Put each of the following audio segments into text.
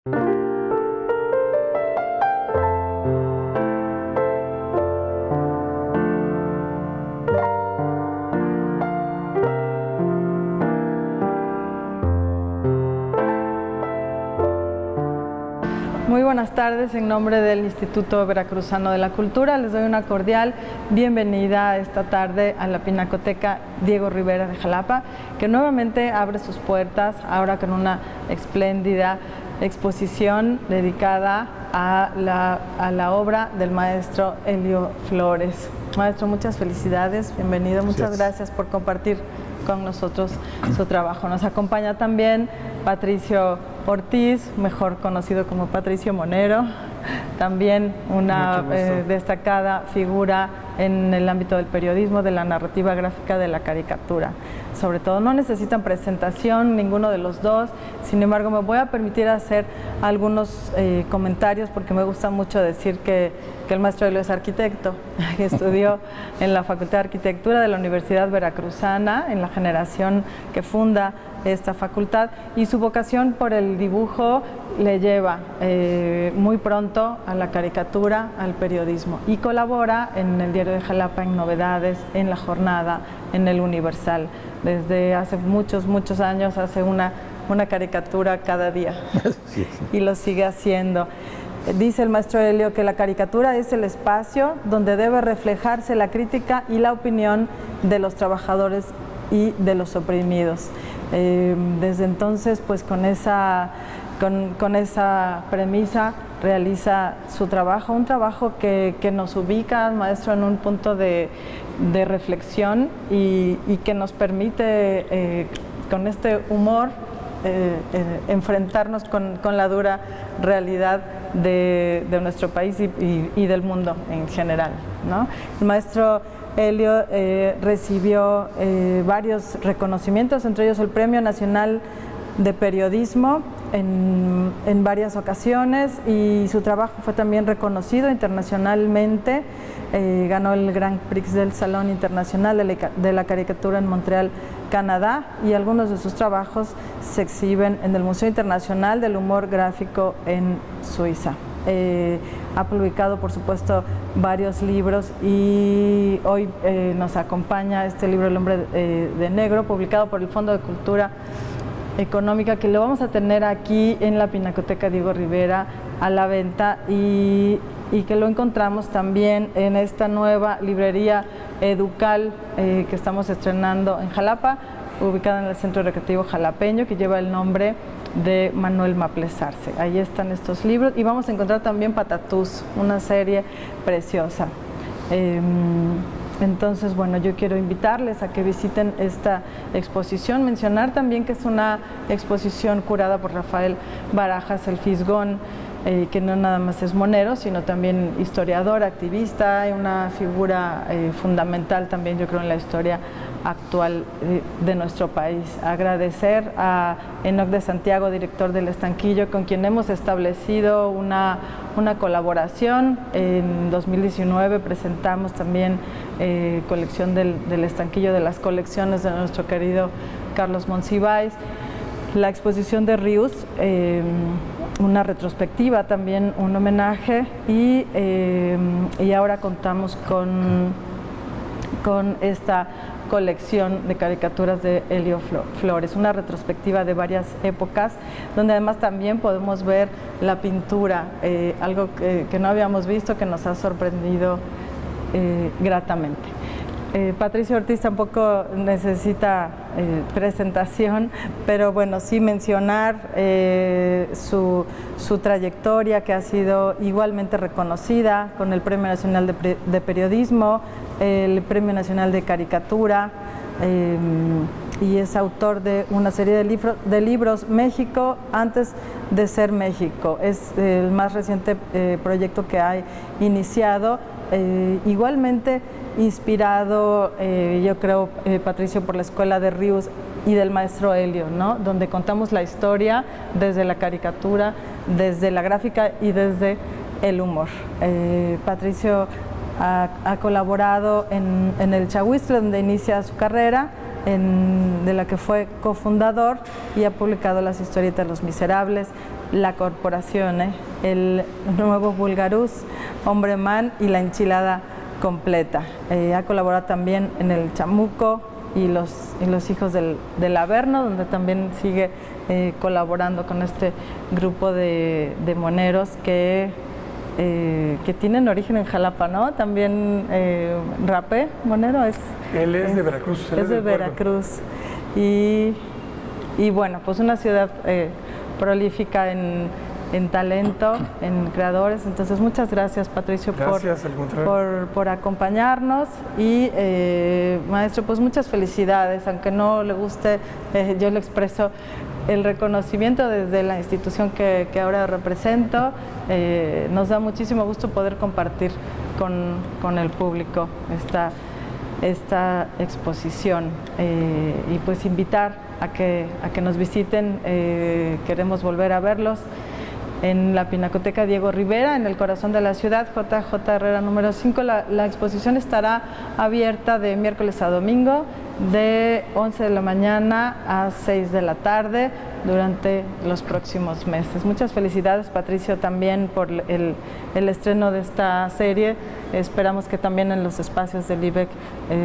Muy buenas tardes, en nombre del Instituto Veracruzano de la Cultura les doy una cordial bienvenida esta tarde a la Pinacoteca Diego Rivera de Jalapa, que nuevamente abre sus puertas ahora con una espléndida exposición dedicada a la obra del maestro Elio Flores. Maestro, muchas felicidades, bienvenido, muchas gracias por compartir con nosotros su trabajo. Nos acompaña también Patricio Ortiz, mejor conocido como Patricio Monero, también una destacada figura en el ámbito del periodismo, de la narrativa gráfica, de la caricatura. Sobre todo, no necesitan presentación ninguno de los dos, sin embargo me voy a permitir hacer algunos comentarios porque me gusta mucho decir que el maestro Elio es arquitecto, que estudió en la Facultad de Arquitectura de la Universidad Veracruzana, en la generación que funda esta facultad, y su vocación por el dibujo le lleva muy pronto a la caricatura, al periodismo, y colabora en el Diario de Jalapa, en Novedades, en La Jornada, en El Universal. Desde hace muchos años hace una caricatura cada día y lo sigue haciendo. Dice el maestro Elio que la caricatura es el espacio donde debe reflejarse la crítica y la opinión de los trabajadores y de los oprimidos. Desde entonces, pues con esa premisa realiza su trabajo, un trabajo que nos ubica, maestro, en un punto de reflexión y que nos permite con este humor enfrentarnos con la dura realidad de nuestro país y del mundo en general, ¿no? El maestro Elio recibió varios reconocimientos, entre ellos el Premio Nacional de Periodismo en varias ocasiones, y su trabajo fue también reconocido internacionalmente. Ganó el Grand Prix del Salón Internacional de la Caricatura en Montreal, Canadá, y algunos de sus trabajos se exhiben en el Museo Internacional del Humor Gráfico en Suiza. Ha publicado, por supuesto, varios libros, y hoy nos acompaña este libro, El Hombre de Negro, publicado por el Fondo de Cultura Económica, que lo vamos a tener aquí en la Pinacoteca Diego Rivera a la venta, y que lo encontramos también en esta nueva librería Educal que estamos estrenando en Jalapa, ubicada en el Centro Recreativo Jalapeño, que lleva el nombre de Manuel Maples Arce. Ahí están estos libros, y vamos a encontrar también Patatús, una serie preciosa. Entonces, bueno, yo quiero invitarles a que visiten esta exposición. Mencionar también que es una exposición curada por Rafael Barajas, el Fisgón, que no nada más es monero, sino también historiador, activista, y una figura fundamental también, yo creo, en la historia actual de nuestro país. Agradecer a Enoc de Santiago, director del Estanquillo, con quien hemos establecido una colaboración. En 2019 presentamos también colección del Estanquillo, de las colecciones de nuestro querido Carlos Monsiváis. La exposición de Rius, una retrospectiva, también un homenaje, y ahora contamos con esta colección de caricaturas de Elio Flores, una retrospectiva de varias épocas, donde además también podemos ver la pintura, algo que no habíamos visto, que nos ha sorprendido gratamente. Patricio Ortiz tampoco necesita presentación, pero bueno, sí mencionar su trayectoria, que ha sido igualmente reconocida con el Premio Nacional de Periodismo, el Premio Nacional de Caricatura, y es autor de una serie de libros, México antes de ser México. Es el más reciente proyecto que ha iniciado, igualmente inspirado, yo creo, Patricio, por la escuela de Rius y del maestro Elio, ¿no? Donde contamos la historia desde la caricatura, desde la gráfica y desde el humor. Patricio ha colaborado en el Chahuistle, donde inicia su carrera, de la que fue cofundador, y ha publicado las historietas Los Miserables, la corporación, el nuevo Bulgarús, Hombre Man y la enchilada completa. Ha colaborado también en el Chamuco y los hijos del Averno, donde también sigue colaborando con este grupo de moneros que tienen origen en Jalapa, ¿no? También Rapé Monero Él es de Veracruz. Es de Veracruz. Y bueno, pues una ciudad prolífica en talento, en creadores. Entonces, muchas gracias, Patricio, por acompañarnos. Y, maestro, pues muchas felicidades. Aunque no le guste, yo le expreso el reconocimiento desde la institución que ahora represento. Nos da muchísimo gusto poder compartir con el público esta exposición y pues invitar a que nos visiten. Queremos volver a verlos en la Pinacoteca Diego Rivera, en el corazón de la ciudad, JJ Herrera número 5. La exposición estará abierta de miércoles a domingo, de 11 de la mañana a 6 de la tarde, durante los próximos meses. Muchas felicidades, Patricio, también por el estreno de esta serie. Esperamos que también en los espacios del IBEC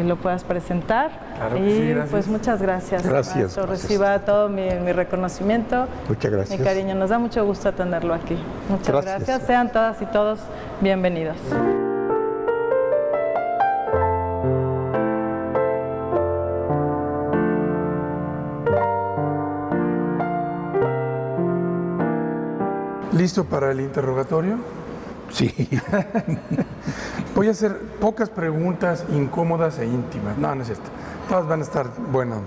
lo puedas presentar. Claro que y sí, gracias. Pues muchas gracias. Gracias. Reciba todo mi reconocimiento. Muchas gracias. Mi cariño, nos da mucho gusto tenerlo aquí. Muchas gracias. Sean todas y todos bienvenidos. ¿Listo para el interrogatorio? Sí. Voy a hacer pocas preguntas incómodas e íntimas. No, no es cierto. Todas van a estar buenas.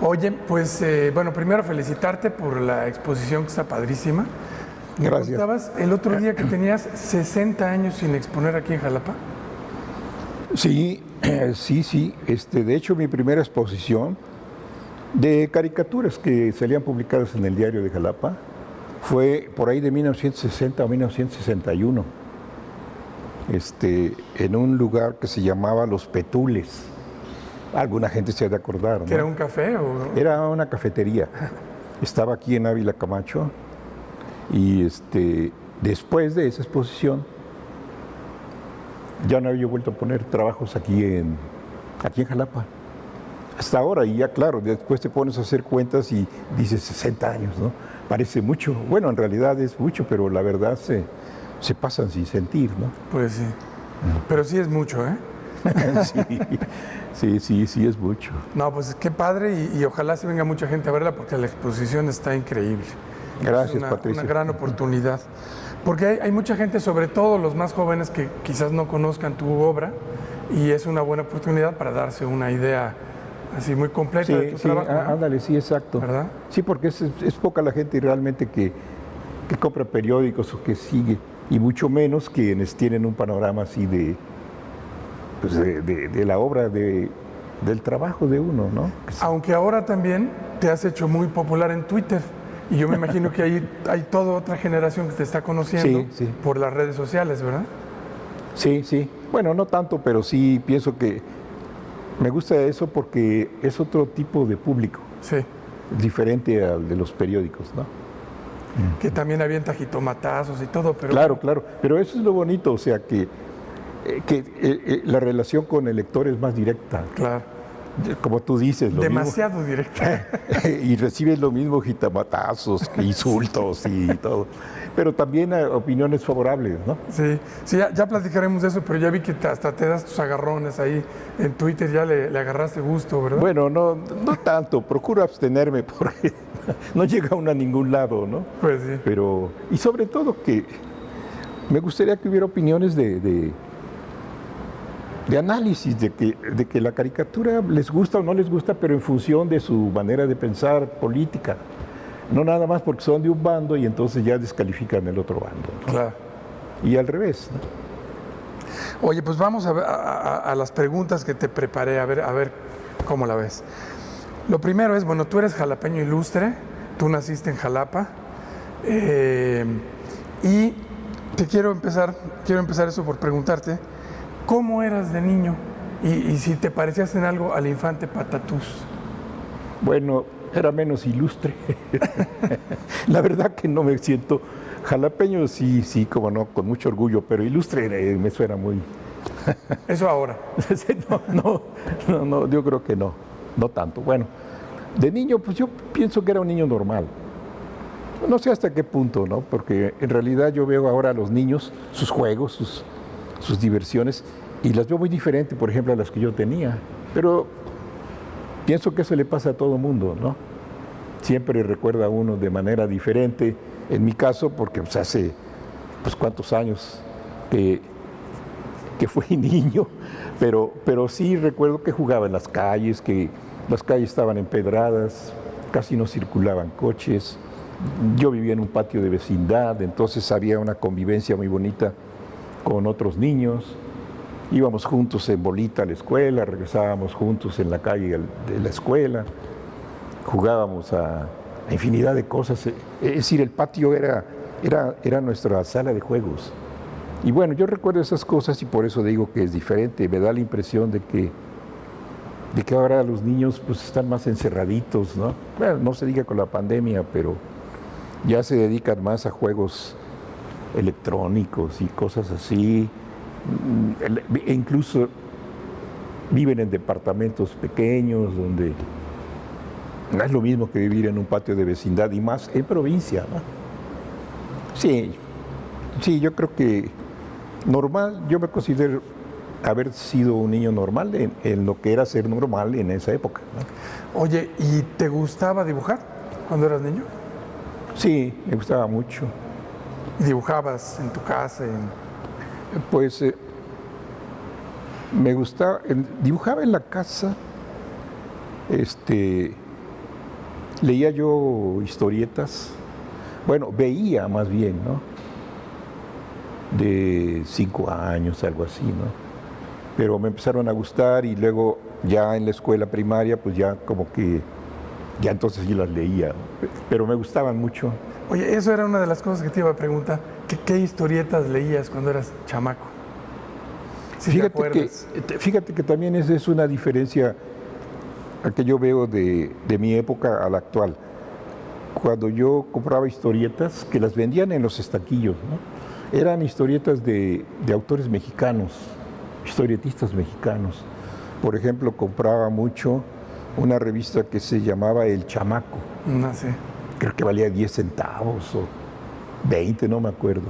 Oye, pues, bueno, primero felicitarte por la exposición que está padrísima. Me Gracias. contabas el otro día que tenías 60 años sin exponer aquí en Jalapa. Sí, sí. De hecho, mi primera exposición de caricaturas que salían publicadas en el diario de Jalapa fue por ahí de 1960 a 1961, en un lugar que se llamaba Los Petules. Alguna gente se ha de acordar, ¿no? ¿Que era un café o...? Era una cafetería. Estaba aquí en Ávila Camacho y después de esa exposición ya no había vuelto a poner trabajos aquí en Jalapa. Hasta ahora, y ya claro, después te pones a hacer cuentas y dices 60 años, ¿no? Parece mucho. Bueno, en realidad es mucho, pero la verdad se pasan sin sentir, ¿no? Pues sí. Pero sí es mucho, ¿eh? Sí, es mucho. No, pues qué padre y ojalá se venga mucha gente a verla porque la exposición está increíble. Gracias, es Patricio. Una gran oportunidad. Porque hay mucha gente, sobre todo los más jóvenes, que quizás no conozcan tu obra y es una buena oportunidad para darse una idea así muy completa de tu trabajo, ¿no? Ándale, sí, exacto. ¿Verdad? Sí, porque es poca la gente realmente que compra periódicos o que sigue, y mucho menos quienes tienen un panorama así de la obra, del trabajo de uno, ¿no? Aunque ahora también te has hecho muy popular en Twitter y yo me imagino que ahí hay toda otra generación que te está conociendo por las redes sociales, ¿verdad? Sí. Bueno, no tanto, pero sí pienso que me gusta eso porque es otro tipo de público. Sí. Diferente al de los periódicos, ¿no? Que también avienta jitomatazos y todo, pero... Claro. Pero eso es lo bonito, o sea, que la relación con el lector es más directa. Claro. Como tú dices. Demasiado directa. Y recibes lo mismo, jitomatazos, insultos y todo. Pero también opiniones favorables, ¿no? Sí, ya platicaremos de eso, pero ya vi que hasta te das tus agarrones ahí en Twitter, ya le agarraste gusto, ¿verdad? Bueno, no tanto, procuro abstenerme porque no llega uno a ningún lado, ¿no? Pues sí. Pero, y sobre todo que me gustaría que hubiera opiniones de análisis, de que la caricatura les gusta o no les gusta, pero en función de su manera de pensar política. No nada más porque son de un bando y entonces ya descalifican el otro bando, ¿no? Claro. Y al revés, ¿no? Oye, pues vamos a las preguntas que te preparé, a ver cómo la ves. Lo primero es, bueno, tú eres jalapeño ilustre, tú naciste en Jalapa, y quiero empezar eso por preguntarte, ¿cómo eras de niño? Y si te parecías en algo al infante Patatús. Bueno, era menos ilustre. La verdad que no me siento jalapeño, sí, como no, con mucho orgullo, pero ilustre me suena muy... Eso ahora. No, yo creo que no tanto. Bueno, de niño, pues yo pienso que era un niño normal. No sé hasta qué punto, ¿no? Porque en realidad yo veo ahora a los niños, sus juegos, sus diversiones, y las veo muy diferentes, por ejemplo, a las que yo tenía. Pero pienso que eso le pasa a todo mundo, ¿no? Siempre recuerda a uno de manera diferente. En mi caso, porque pues, hace pues cuántos años que fui niño, pero sí recuerdo que jugaba en las calles, que las calles estaban empedradas, casi no circulaban coches. Yo vivía en un patio de vecindad, entonces había una convivencia muy bonita con otros niños. Íbamos juntos en bolita a la escuela, regresábamos juntos en la calle de la escuela, jugábamos a infinidad de cosas. Es decir, el patio era nuestra sala de juegos. Y bueno, yo recuerdo esas cosas y por eso digo que es diferente. Me da la impresión de que ahora los niños pues están más encerraditos, ¿no? Bueno, no se diga con la pandemia, pero ya se dedican más a juegos electrónicos y cosas así. E incluso viven en departamentos pequeños donde no es lo mismo que vivir en un patio de vecindad y más en provincia, ¿no? Sí, yo creo que normal, yo me considero haber sido un niño normal en lo que era ser normal en esa época, ¿no? Oye, ¿y te gustaba dibujar cuando eras niño? Sí, me gustaba mucho. ¿Y dibujabas en tu casa? Pues me gustaba, dibujaba en la casa, leía yo historietas, bueno, veía más bien, ¿no? De 5 años, algo así, ¿no? Pero me empezaron a gustar y luego ya en la escuela primaria, pues ya como que, ya entonces sí las leía, ¿no? Pero me gustaban mucho. Oye, eso era una de las cosas que te iba a preguntar. ¿Qué historietas leías cuando eras chamaco? Si fíjate que también es una diferencia que yo veo de mi época a la actual. Cuando yo compraba historietas, que las vendían en los estaquillos, ¿no? Eran historietas de autores mexicanos, historietistas mexicanos. Por ejemplo, compraba mucho una revista que se llamaba El Chamaco. No sé. Creo que valía 10 centavos o 20, no me acuerdo.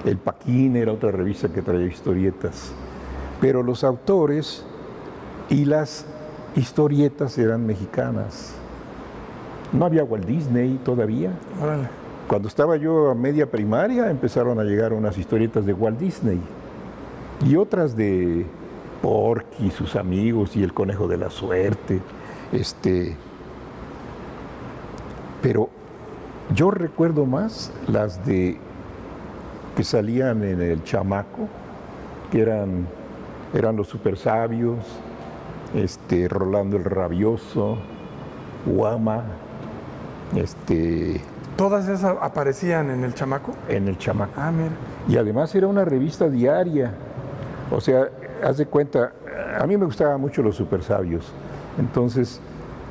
El Paquín era otra revista que traía historietas. Pero los autores y las historietas eran mexicanas. No había Walt Disney todavía. Órale. Cuando estaba yo a media primaria empezaron a llegar unas historietas de Walt Disney y otras de Porky y sus amigos y el Conejo de la Suerte. Pero yo recuerdo más las que salían en El Chamaco, que eran los super sabios, Rolando el Rabioso, Guama, ¿Todas esas aparecían en El Chamaco? En El Chamaco. Ah, mira. Y además era una revista diaria. O sea, haz de cuenta, a mí me gustaban mucho los super sabios. Entonces,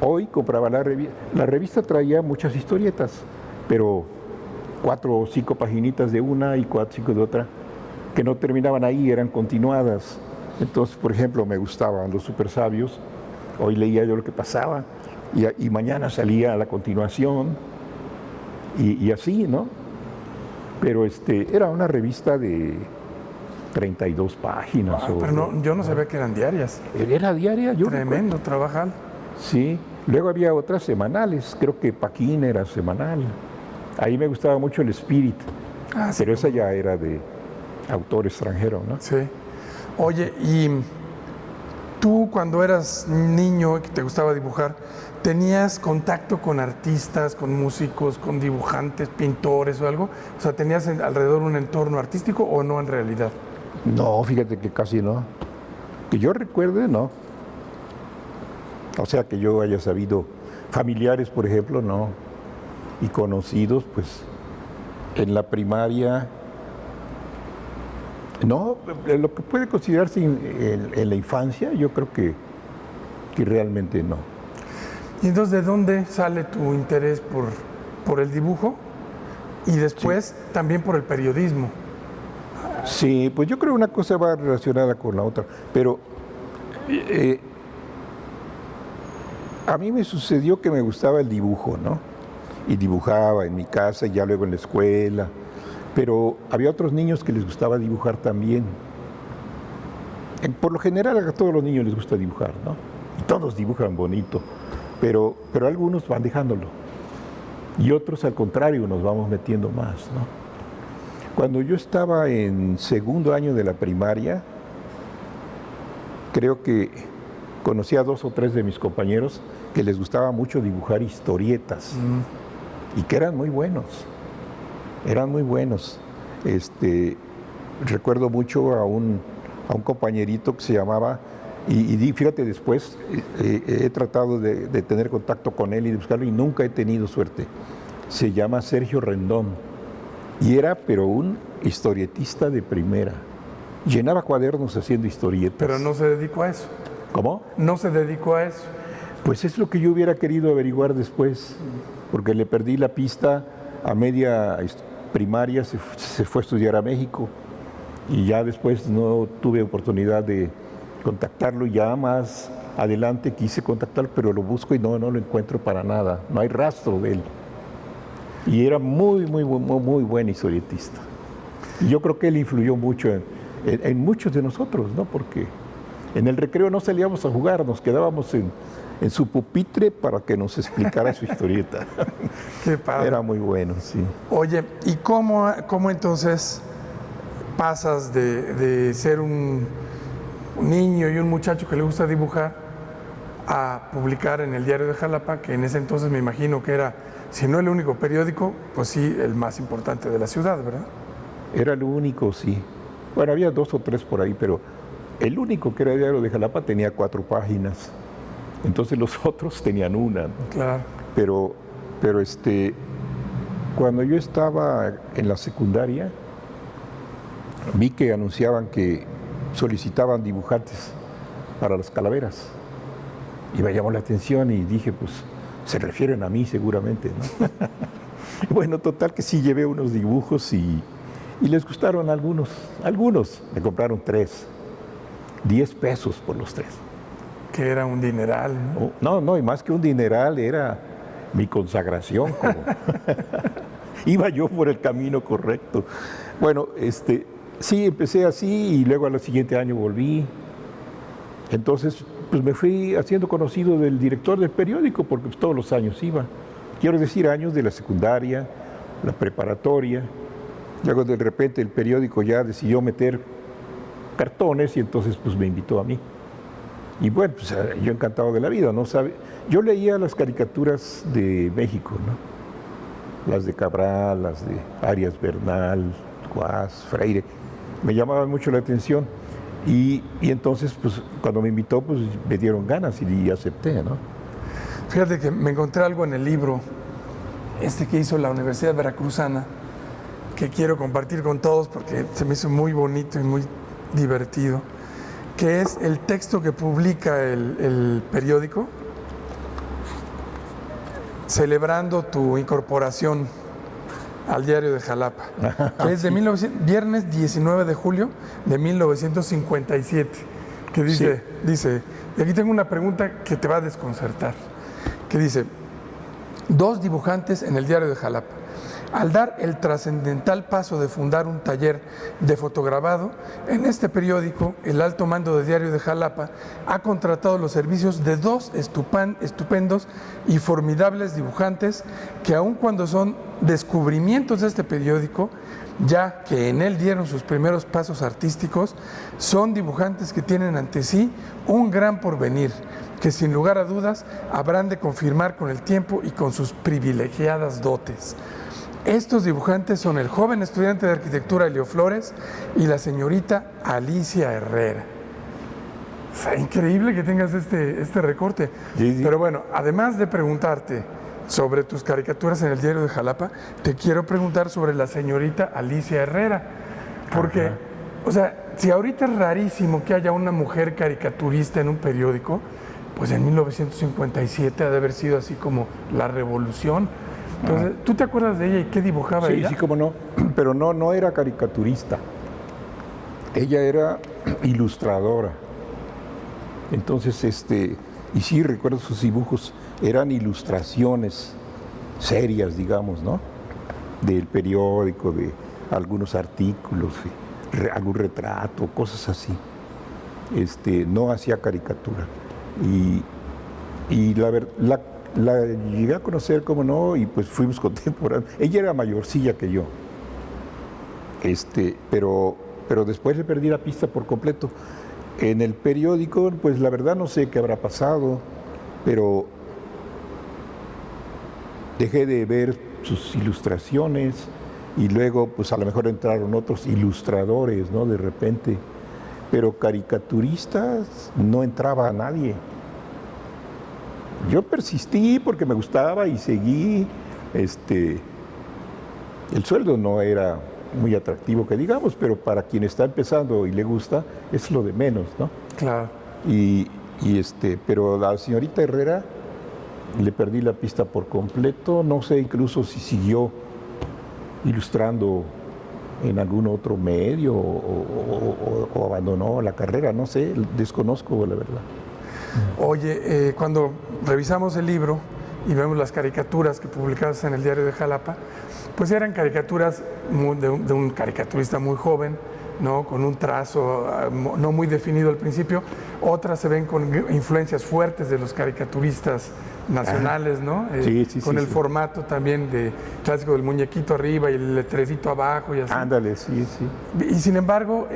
hoy compraba la revista. La revista traía muchas historietas, pero 4 o 5 paginitas de una y 4 o 5 de otra, que no terminaban ahí, eran continuadas. Entonces, por ejemplo, me gustaban los super sabios. Hoy leía yo lo que pasaba y mañana salía a la continuación. Y así, ¿no? Pero era una revista de 32 páginas. Pero no, yo no sabía que eran diarias. Era diaria. Tremendo trabajar. Sí. Luego había otras semanales. Creo que Paquín era semanal. Ahí me gustaba mucho el Spirit. Ah, sí, pero esa ya era de autor extranjero, ¿no? Sí. Oye, y tú cuando eras niño y que te gustaba dibujar, ¿tenías contacto con artistas, con músicos, con dibujantes, pintores o algo? O sea, ¿tenías alrededor un entorno artístico o no en realidad? No, fíjate que casi no. Que yo recuerde, no. O sea, que yo haya sabido, familiares, por ejemplo, no. Y conocidos, pues, en la primaria, no, lo que puede considerarse en la infancia, yo creo que realmente no. Y entonces, ¿de dónde sale tu interés por el dibujo? Y después también por el periodismo. Sí, pues yo creo que una cosa va relacionada con la otra, pero a mí me sucedió que me gustaba el dibujo, ¿no? Y dibujaba en mi casa y ya luego en la escuela, pero había otros niños que les gustaba dibujar también. Por lo general a todos los niños les gusta dibujar, ¿no? Y todos dibujan bonito, pero algunos van dejándolo. Y otros al contrario, nos vamos metiendo más, ¿no? Cuando yo estaba en segundo año de la primaria, creo que conocí a 2 o 3 de mis compañeros que les gustaba mucho dibujar historietas y que eran muy buenos. Recuerdo mucho a un compañerito que se llamaba, y fíjate, después he tratado de tener contacto con él y de buscarlo y nunca he tenido suerte. Se llama Sergio Rendón y era pero un historietista de primera. Llenaba cuadernos haciendo historietas. Pero no se dedicó a eso. ¿Cómo? No se dedicó a eso. Pues es lo que yo hubiera querido averiguar después, porque le perdí la pista a media primaria, se fue a estudiar a México y ya después no tuve oportunidad de contactarlo. Ya más adelante quise contactarlo, pero lo busco y no lo encuentro para nada, no hay rastro de él. Y era muy buen historietista. Y yo creo que él influyó mucho en muchos de nosotros, ¿no? Porque en el recreo no salíamos a jugar, nos quedábamos en su pupitre para que nos explicara su historieta. Qué padre. Era muy bueno, sí. Oye, ¿y cómo entonces pasas de ser un niño y un muchacho que le gusta dibujar a publicar en el Diario de Jalapa, que en ese entonces me imagino que era, si no el único periódico, pues sí, el más importante de la ciudad, ¿verdad? Era el único, sí. Bueno, había 2 o 3 por ahí, pero el único que era el Diario de Jalapa tenía 4 páginas. Entonces los otros tenían una, ¿no? Claro. Pero cuando yo estaba en la secundaria, vi que anunciaban que solicitaban dibujantes para las calaveras. Y me llamó la atención y dije, pues, se refieren a mí seguramente, ¿no? Bueno, total que sí llevé unos dibujos y les gustaron algunos. Me compraron 3. 10 pesos por los 3. Que era un dineral, ¿no? No, y más que un dineral, era mi consagración. Iba yo por el camino correcto. Bueno, sí, empecé así y luego al siguiente año volví. Entonces, pues me fui haciendo conocido del director del periódico, porque pues, todos los años iba. Quiero decir, años de la secundaria, la preparatoria. Luego de repente el periódico ya decidió meter cartones y entonces pues me invitó a mí. Y bueno, pues yo encantado de la vida, ¿no? Yo leía las caricaturas de México, ¿no? Las de Cabral, las de Arias Bernal, Guas, Freire. Me llamaban mucho la atención. Y entonces, pues cuando me invitó, pues me dieron ganas y acepté, ¿no? Fíjate que me encontré algo en el libro, que hizo la Universidad Veracruzana, que quiero compartir con todos porque se me hizo muy bonito y muy divertido, que es el texto que publica el periódico celebrando tu incorporación al Diario de Jalapa, que es de viernes 19 de julio de 1957, que dice, y aquí tengo una pregunta que te va a desconcertar, que dice, 2 dibujantes en el Diario de Jalapa. Al dar el trascendental paso de fundar un taller de fotograbado, en este periódico, el alto mando de Diario de Jalapa ha contratado los servicios de 2 estupendos y formidables dibujantes que aun cuando son descubrimientos de este periódico, ya que en él dieron sus primeros pasos artísticos, son dibujantes que tienen ante sí un gran porvenir, que sin lugar a dudas habrán de confirmar con el tiempo y con sus privilegiadas dotes. Estos dibujantes son el joven estudiante de arquitectura Elio Flores y la señorita Alicia Herrera. O sea, increíble que tengas este recorte. Sí. Pero bueno, además de preguntarte sobre tus caricaturas en el Diario de Jalapa, te quiero preguntar sobre la señorita Alicia Herrera. Porque, o sea, si ahorita es rarísimo que haya una mujer caricaturista en un periódico, pues en 1957 ha de haber sido así como la revolución. Entonces, ¿tú te acuerdas de ella y qué dibujaba ella? Sí, cómo no, pero no era caricaturista. Ella era ilustradora. Entonces, y sí recuerdo sus dibujos, eran ilustraciones serias, digamos, ¿no? Del periódico, de algunos artículos, algún retrato, cosas así. No hacía caricatura. Y la llegué a conocer, como no, y pues fuimos contemporáneos. Ella era mayorcilla que yo. Pero después le perdí la pista por completo. En el periódico, pues la verdad no sé qué habrá pasado, pero dejé de ver sus ilustraciones y luego pues a lo mejor entraron otros ilustradores, ¿no? De repente, pero caricaturistas no entraba a nadie. Yo persistí porque me gustaba y seguí. El sueldo no era muy atractivo que digamos, pero para quien está empezando y le gusta, es lo de menos, ¿no? Claro. Pero la señorita Herrera le perdí la pista por completo, no sé incluso si siguió ilustrando en algún otro medio o abandonó la carrera, no sé, desconozco la verdad. Oye, cuando revisamos el libro y vemos las caricaturas que publicabas en el Diario de Jalapa, pues eran caricaturas de un caricaturista muy joven, ¿no? Con un trazo no muy definido al principio. Otras se ven con influencias fuertes de los caricaturistas nacionales, ¿no? Con el formato también clásico del muñequito arriba y el letrerito abajo y así. Ándale, sí. Y sin embargo,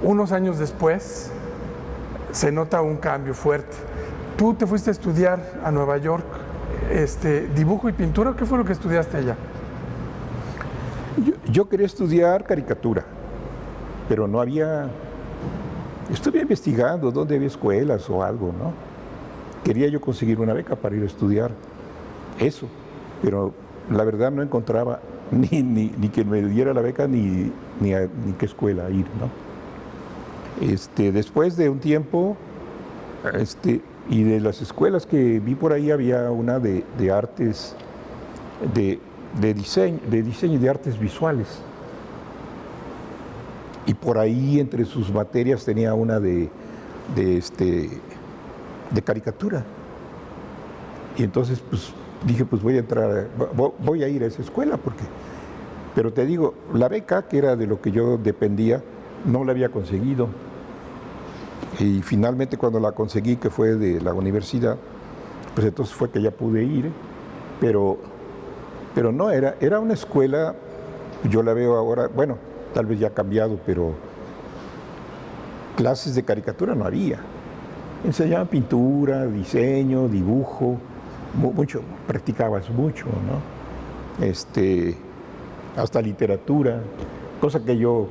unos años después se nota un cambio fuerte. Tú te fuiste a estudiar a Nueva York, dibujo y pintura. ¿Qué fue lo que estudiaste allá? Yo quería estudiar caricatura, pero no había. Estuve investigando dónde había escuelas o algo, ¿no? Quería yo conseguir una beca para ir a estudiar eso, pero la verdad no encontraba ni que me diera la beca ni qué escuela ir, ¿no? Después de un tiempo, y de las escuelas que vi por ahí había una de artes, de diseño y de artes visuales. Y por ahí entre sus materias tenía una de caricatura. Y entonces pues dije, pues voy a ir a esa escuela pero te digo, la beca, que era de lo que yo dependía, no la había conseguido. Y finalmente cuando la conseguí, que fue de la universidad, pues entonces fue que ya pude ir, pero no, era una escuela, yo la veo ahora, bueno, tal vez ya ha cambiado, pero clases de caricatura no había. Enseñaban pintura, diseño, dibujo, mucho, practicabas mucho, ¿no? Hasta literatura, cosa que yo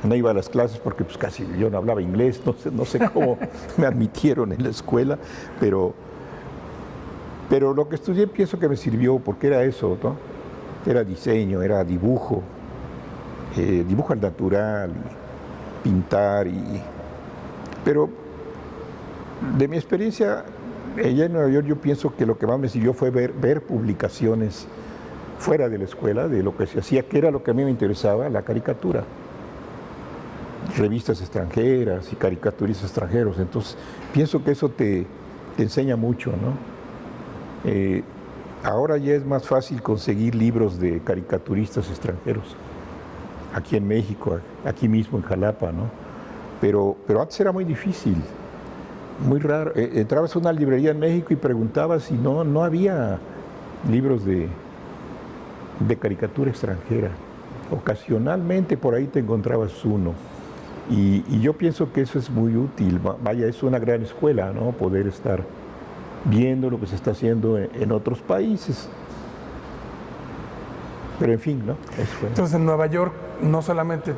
no iba a las clases porque pues casi yo no hablaba inglés, no sé cómo me admitieron en la escuela, pero lo que estudié pienso que me sirvió porque era eso, ¿no? Era diseño, era dibujo, dibujo al natural, pintar, pero de mi experiencia allá en Nueva York yo pienso que lo que más me sirvió fue ver publicaciones fuera de la escuela, de lo que se hacía, que era lo que a mí me interesaba, la caricatura. Revistas extranjeras y caricaturistas extranjeros. Entonces, pienso que eso te enseña mucho, ¿no? Ahora ya es más fácil conseguir libros de caricaturistas extranjeros, aquí en México, aquí mismo en Jalapa, ¿no? Pero antes era muy difícil, muy raro. Entrabas a una librería en México y preguntabas y no había libros de caricatura extranjera. Ocasionalmente por ahí te encontrabas uno. Y yo pienso que eso es muy útil. Vaya, es una gran escuela, ¿no? Poder estar viendo lo que se está haciendo en otros países. Pero en fin, ¿no? Eso fue. Entonces en Nueva York no solamente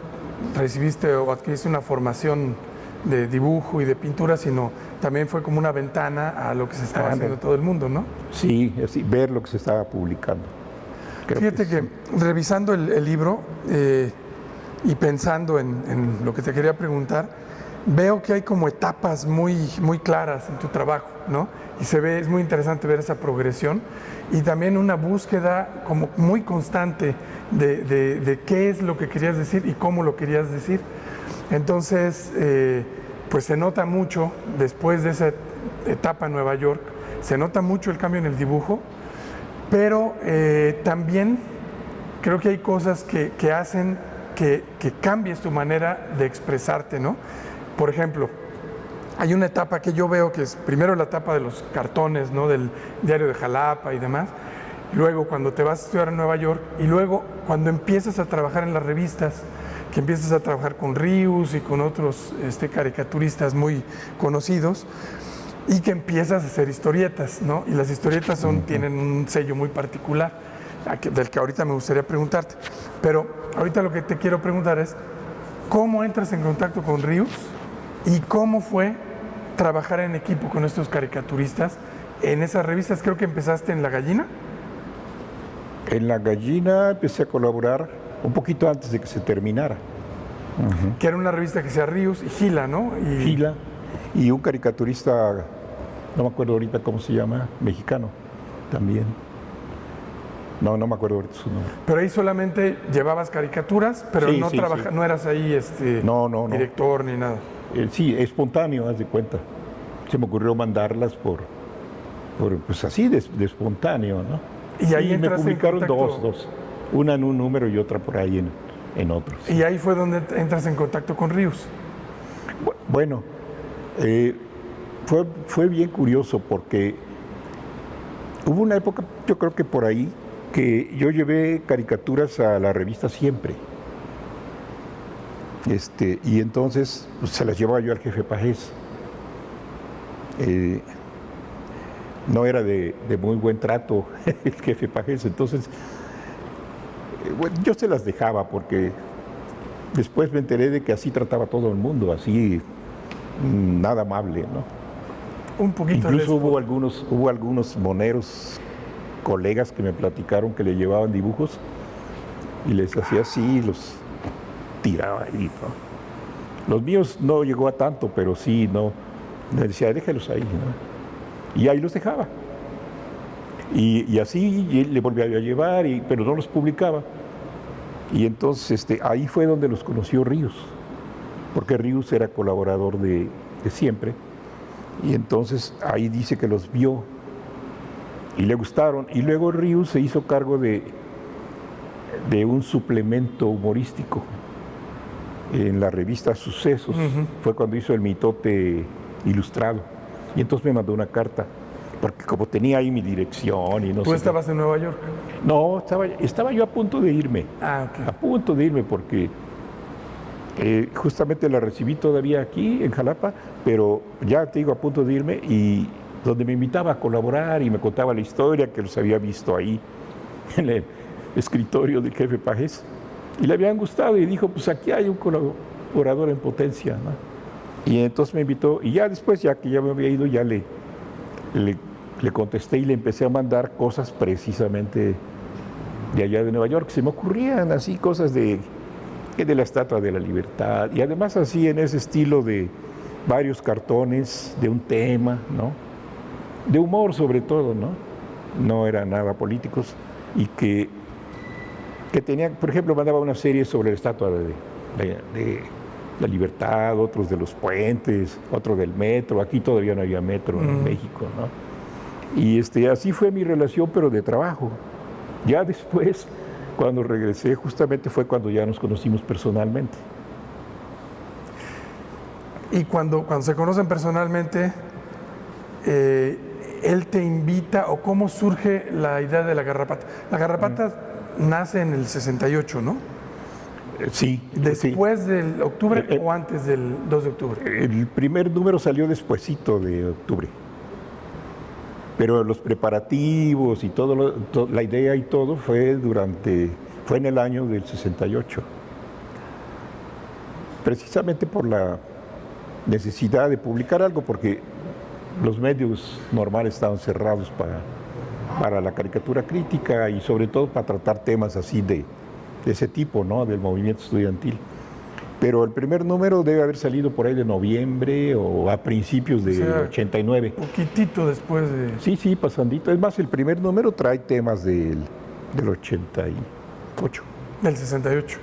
recibiste o adquiriste una formación de dibujo y de pintura, sino también fue como una ventana a lo que se estaba haciendo en todo el mundo, ¿no? Sí, ver lo que se estaba publicando. Fíjate que revisando el libro y pensando en lo que te quería preguntar, veo que hay como etapas muy claras en tu trabajo, ¿no? Y es muy interesante ver esa progresión y también una búsqueda como muy constante de qué es lo que querías decir y cómo lo querías decir. Entonces, pues se nota mucho, después de esa etapa en Nueva York, se nota mucho el cambio en el dibujo, pero también creo que hay cosas que hacen que cambies tu manera de expresarte, ¿no? Por ejemplo, hay una etapa que yo veo que es primero la etapa de los cartones, ¿no? Del diario de Jalapa y demás, luego cuando te vas a estudiar en Nueva York y luego cuando empiezas a trabajar en las revistas, que empiezas a trabajar con Rius y con otros caricaturistas muy conocidos y que empiezas a hacer historietas, ¿no? Y las historietas tienen un sello muy particular, del que ahorita me gustaría preguntarte. Pero ahorita lo que te quiero preguntar es, ¿cómo entras en contacto con Rius y cómo fue trabajar en equipo con estos caricaturistas en esas revistas? Creo que empezaste en La Gallina. En La Gallina empecé a colaborar un poquito antes de que se terminara. Que era una revista que sea Rius y Gila, ¿no? Gila y un caricaturista, no me acuerdo ahorita cómo se llama, mexicano también. No me acuerdo ahorita su nombre. Pero ahí solamente llevabas caricaturas, pero sí, no eras ahí director ni nada. Sí, espontáneo, haz de cuenta. Se me ocurrió mandarlas por pues así, de espontáneo, ¿no? Y ahí me publicaron dos. Una en un número y otra por ahí en otros. Y ahí fue donde entras en contacto con Rius. Bueno, fue bien curioso porque hubo una época, yo creo que por ahí, que yo llevé caricaturas a la revista Siempre. Y entonces pues, se las llevaba yo al jefe Pajés. No era de muy buen trato el jefe Pajés, entonces bueno, yo se las dejaba porque después me enteré de que así trataba todo el mundo, así nada amable, ¿no? Un poquito. Incluso hubo algunos moneros, colegas que me platicaron que le llevaban dibujos y les hacía así, los tiraba ahí, ¿no? Los míos no llegó a tanto, pero sí, no. Me decía, déjalos ahí, ¿no? Y ahí los dejaba. Y así y le volvía a llevar, pero no los publicaba. Y entonces ahí fue donde los conoció Rius, porque Rius era colaborador de Siempre. Y entonces ahí dice que los vio y le gustaron. Y luego Rius se hizo cargo de un suplemento humorístico en la revista Sucesos. Fue cuando hizo el mitote ilustrado. Y entonces me mandó una carta, porque como tenía ahí mi dirección y no sé. ¿Tú estabas en Nueva York? No, estaba yo a punto de irme. Ok. A punto de irme porque justamente la recibí todavía aquí en Jalapa, pero ya te digo, a punto de irme, y donde me invitaba a colaborar y me contaba la historia que los había visto ahí en el escritorio del jefe Pajés. Y le habían gustado y dijo, pues aquí hay un colaborador en potencia, ¿no? Y entonces me invitó, y ya después, ya que ya me había ido, ya le contesté y le empecé a mandar cosas precisamente de allá de Nueva York. Se me ocurrían así cosas de la Estatua de la Libertad, y además así en ese estilo de varios cartones, de un tema, ¿no? De humor sobre todo, ¿no? No eran nada políticos, y que tenían, por ejemplo, mandaba una serie sobre la Estatua de la Libertad, otros de los puentes, otro del metro. Aquí todavía no había metro en México, ¿no? Y así fue mi relación, pero de trabajo. Ya después, cuando regresé, justamente fue cuando ya nos conocimos personalmente. Y cuando se conocen personalmente, él te invita, o cómo surge la idea de la garrapata. La garrapata nace en el 68, ¿no? Sí. ¿Después del octubre o antes del 2 de octubre? El primer número salió despuesito de octubre. Pero los preparativos y todo, la idea y todo fue en el año del 68. Precisamente por la necesidad de publicar algo, porque los medios normales estaban cerrados para la caricatura crítica y sobre todo para tratar temas así de ese tipo, ¿no? Del movimiento estudiantil. Pero el primer número debe haber salido por ahí de noviembre o a principios de 89. Poquitito después de... Sí, pasandito. Es más, el primer número trae temas del 88. Del 68.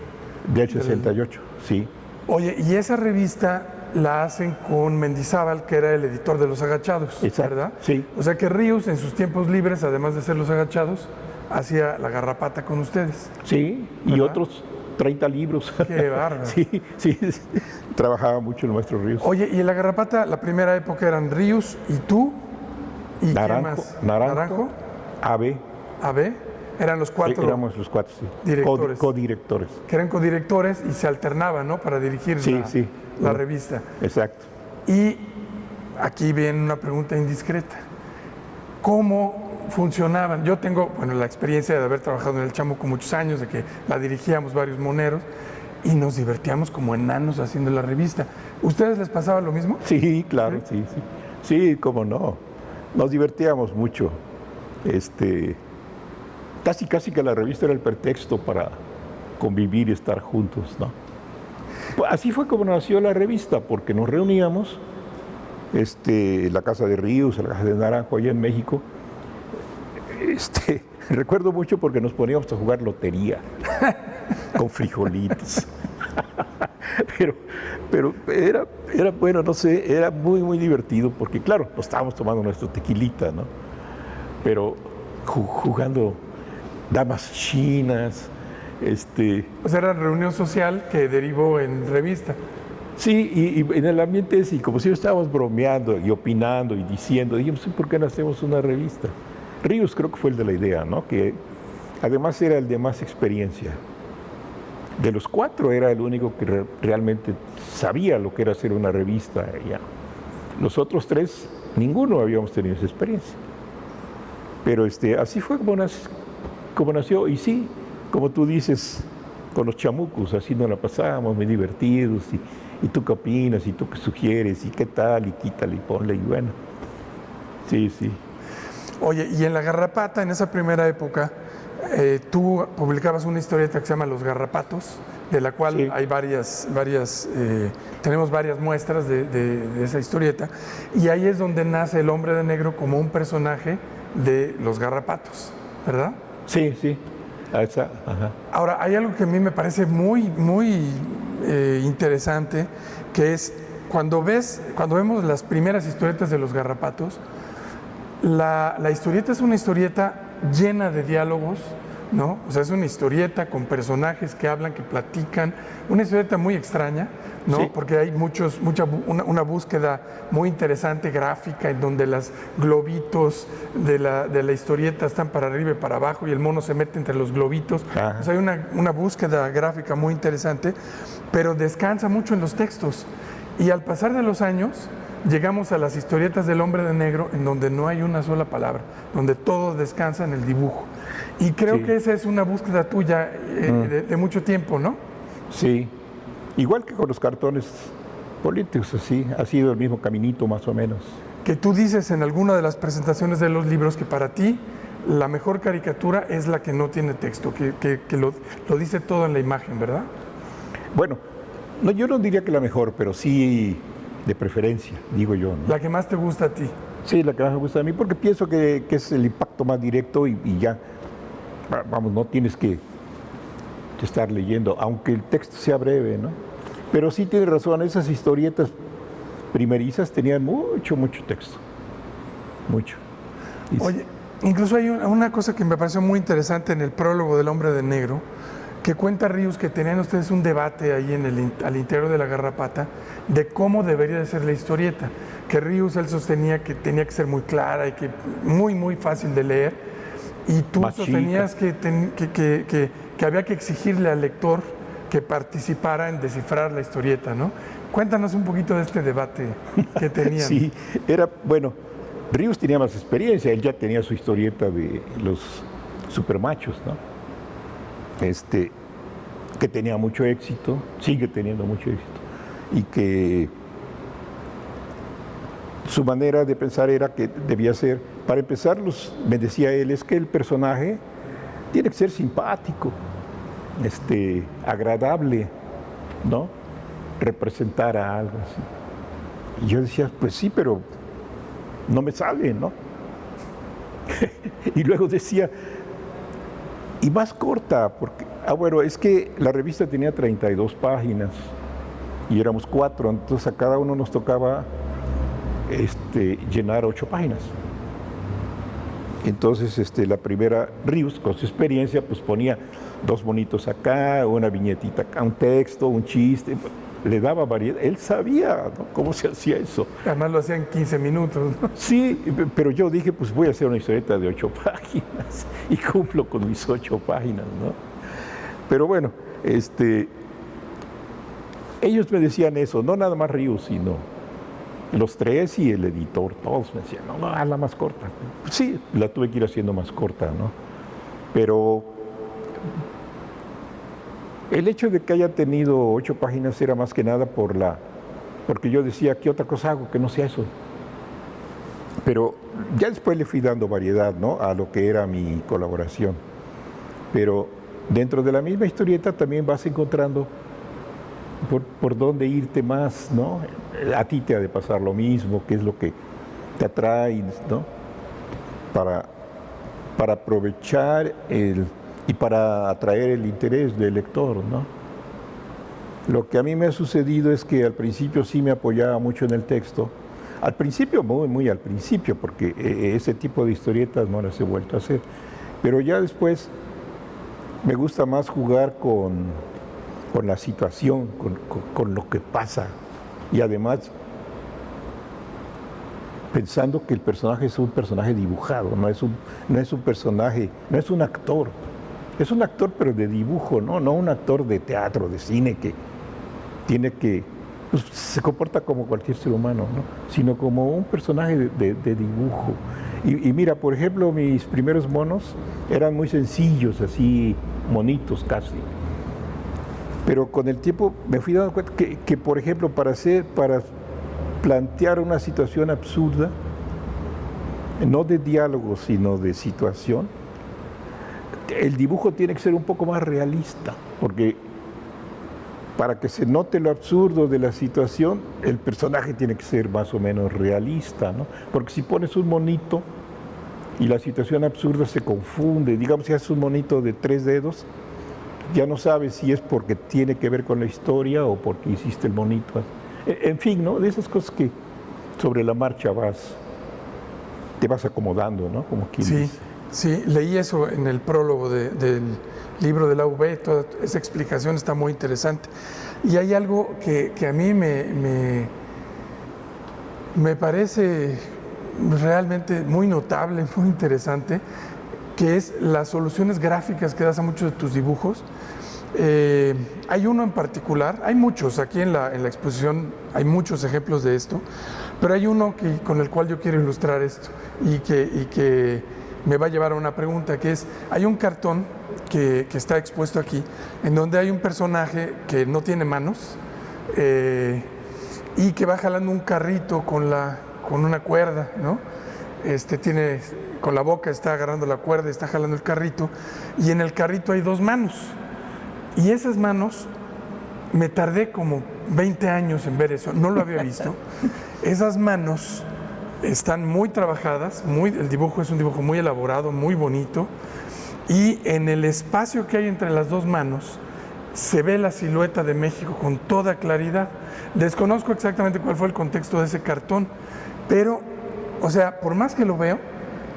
Del 68, sí. Oye, y esa revista la hacen con Mendizábal, que era el editor de Los Agachados, Exacto, ¿verdad? sí. O sea que Ríos, en sus tiempos libres, además de ser Los Agachados, hacía La Garrapata con ustedes. Sí, ¿verdad? y otros 30 libros. Qué bárbaro. Sí, trabajaba mucho el maestro Ríos. Oye, y en La Garrapata, la primera época eran Ríos y tú, ¿y Naranjo, quién más? Naranjo, AB. AB, eran los cuatro Éramos los cuatro, sí. directores. Codirectores. Que eran codirectores y se alternaban, ¿no? Para dirigir la revista. Exacto. Y aquí viene una pregunta indiscreta. ¿Cómo funcionaban? Yo tengo, la experiencia de haber trabajado en El Chamuco muchos años, de que la dirigíamos varios moneros y nos divertíamos como enanos haciendo la revista. ¿Ustedes les pasaba lo mismo? Sí, claro, sí. Sí, cómo no. Nos divertíamos mucho. Casi que la revista era el pretexto para convivir y estar juntos, ¿no? Pues así fue como nació la revista, porque nos reuníamos en la casa de Ríos, en la casa de Naranjo, allá en México. Recuerdo mucho porque nos poníamos a jugar lotería con frijolitos. pero era bueno, no sé, era muy, muy divertido, porque claro, nos estábamos tomando nuestro tequilita, ¿no? Pero jugando damas chinas, O sea, era reunión social que derivó en revista. Sí, y en el ambiente sí, como si estábamos bromeando y opinando y diciendo, dijimos, ¿por qué no hacemos una revista? Ríos creo que fue el de la idea, ¿no? Que además era el de más experiencia. De los cuatro era el único que realmente sabía lo que era hacer una revista. Ya. Los otros tres, ninguno habíamos tenido esa experiencia. Pero así fue como nació, y sí, como tú dices, con los chamucos, así nos la pasábamos, muy divertidos, y tú qué opinas, y tú qué sugieres, y qué tal, y quítale, y ponle, y bueno. Sí. Oye, y en La Garrapata, en esa primera época, tú publicabas una historieta que se llama Los Garrapatos, de la cual sí. hay tenemos varias muestras de esa historieta, y ahí es donde nace el Hombre de Negro como un personaje de Los Garrapatos, ¿verdad? Sí. Ajá. Ahora, hay algo que a mí me parece muy, muy interesante, que es cuando vemos las primeras historietas de Los Garrapatos, la historieta es una historieta llena de diálogos, ¿no? O sea, es una historieta con personajes que hablan, que platican, una historieta muy extraña, ¿no? Sí. Porque hay una búsqueda muy interesante gráfica en donde los globitos de la historieta están para arriba y para abajo y el mono se mete entre los globitos. Ajá. O sea, hay una búsqueda gráfica muy interesante, pero descansa mucho en los textos. Y al pasar de los años, llegamos a las historietas del Hombre de Negro, en donde no hay una sola palabra, donde todo descansa en el dibujo. Y creo que esa es una búsqueda tuya de mucho tiempo, ¿no? Sí. Igual que con los cartones políticos, así, ha sido el mismo caminito más o menos. Que tú dices en alguna de las presentaciones de los libros que para ti la mejor caricatura es la que no tiene texto, que lo dice todo en la imagen, ¿verdad? Bueno, no, yo no diría que la mejor, pero sí de preferencia, digo yo, ¿no? La que más te gusta a ti. Sí, la que más me gusta a mí, porque pienso que es el impacto más directo y ya, vamos, no tienes que estar leyendo, aunque el texto sea breve, ¿no? Pero sí tienes razón, esas historietas primerizas tenían mucho texto, mucho. Oye, incluso hay una cosa que me pareció muy interesante en el prólogo del Hombre de Negro, que cuenta Ríos que tenían ustedes un debate ahí al interior de La Garrapata de cómo debería de ser la historieta, que Ríos él sostenía que tenía que ser muy clara y que muy fácil de leer, y tú sostenías que había que exigirle al lector que participara en descifrar la historieta, ¿no? Cuéntanos un poquito de este debate que tenían. Sí, bueno, Ríos tenía más experiencia, él ya tenía su historieta de los supermachos, ¿no? Que tenía mucho éxito, sigue teniendo mucho éxito, y que su manera de pensar era que debía ser, para empezar, me decía él, es que el personaje tiene que ser simpático, agradable, ¿no? representara algo así. Y yo decía, pues sí, pero no me sale, ¿no? Y luego decía, y más corta, porque, bueno, es que la revista tenía 32 páginas y éramos 4, entonces a cada uno nos tocaba llenar 8 páginas. Entonces la primera, Ríos, con su experiencia, pues ponía 2 monitos acá, una viñetita acá, un texto, un chiste, le daba variedad. Él sabía, ¿no?, cómo se hacía eso. Además lo hacía en 15 minutos, ¿no? Sí, pero yo dije, pues voy a hacer una historieta de 8 páginas y cumplo con mis 8 páginas, ¿no? Pero bueno, ellos me decían eso, no nada más Ríos, sino los 3 y el editor, todos me decían, no, hazla más corta. Sí, la tuve que ir haciendo más corta, ¿no? Pero el hecho de que haya tenido 8 páginas era más que nada porque yo decía, ¿qué otra cosa hago que no sea eso? Pero ya después le fui dando variedad, ¿no?, a lo que era mi colaboración. Pero dentro de la misma historieta también vas encontrando por dónde irte más, ¿no? A ti te ha de pasar lo mismo, qué es lo que te atrae, ¿no? Para aprovechar y para atraer el interés del lector, ¿no? Lo que a mí me ha sucedido es que al principio sí me apoyaba mucho en el texto. Al principio, muy, muy al principio, porque ese tipo de historietas no las he vuelto a hacer. Pero ya después me gusta más jugar con la situación, con lo que pasa. Y además, pensando que el personaje es un personaje dibujado, no es un personaje, no es un actor. Es un actor, pero de dibujo, ¿no? No un actor de teatro, de cine, que tiene que, pues, se comporta como cualquier ser humano, ¿no? Sino como un personaje de dibujo. Y mira, por ejemplo, mis primeros monos eran muy sencillos, así, monitos casi. Pero con el tiempo me fui dando cuenta que por ejemplo, para plantear una situación absurda, no de diálogo, sino de situación, el dibujo tiene que ser un poco más realista, porque para que se note lo absurdo de la situación, el personaje tiene que ser más o menos realista, ¿no? Porque si pones un monito y la situación absurda se confunde, digamos si haces un monito de 3 dedos, ya no sabes si es porque tiene que ver con la historia o porque hiciste el monito. En fin, ¿no? De esas cosas que sobre la marcha te vas acomodando, ¿no? Como quien dice. Sí, leí eso en el prólogo del libro de la UB, toda esa explicación está muy interesante. Y hay algo que a mí me parece realmente muy notable, muy interesante, que es las soluciones gráficas que das a muchos de tus dibujos. Hay uno en particular, hay muchos, aquí en la exposición hay muchos ejemplos de esto, pero hay uno con el cual yo quiero ilustrar esto y que me va a llevar a una pregunta, que es, hay un cartón que está expuesto aquí, en donde hay un personaje que no tiene manos y que va jalando un carrito con una cuerda, ¿no? Con la boca está agarrando la cuerda, está jalando el carrito, y en el carrito hay 2 manos. Y esas manos, me tardé como 20 años en ver eso, no lo había visto. Esas manos están muy trabajadas, el dibujo es un dibujo muy elaborado, muy bonito, y en el espacio que hay entre las 2 manos se ve la silueta de México con toda claridad. Desconozco exactamente cuál fue el contexto de ese cartón, pero, o sea, por más que lo veo,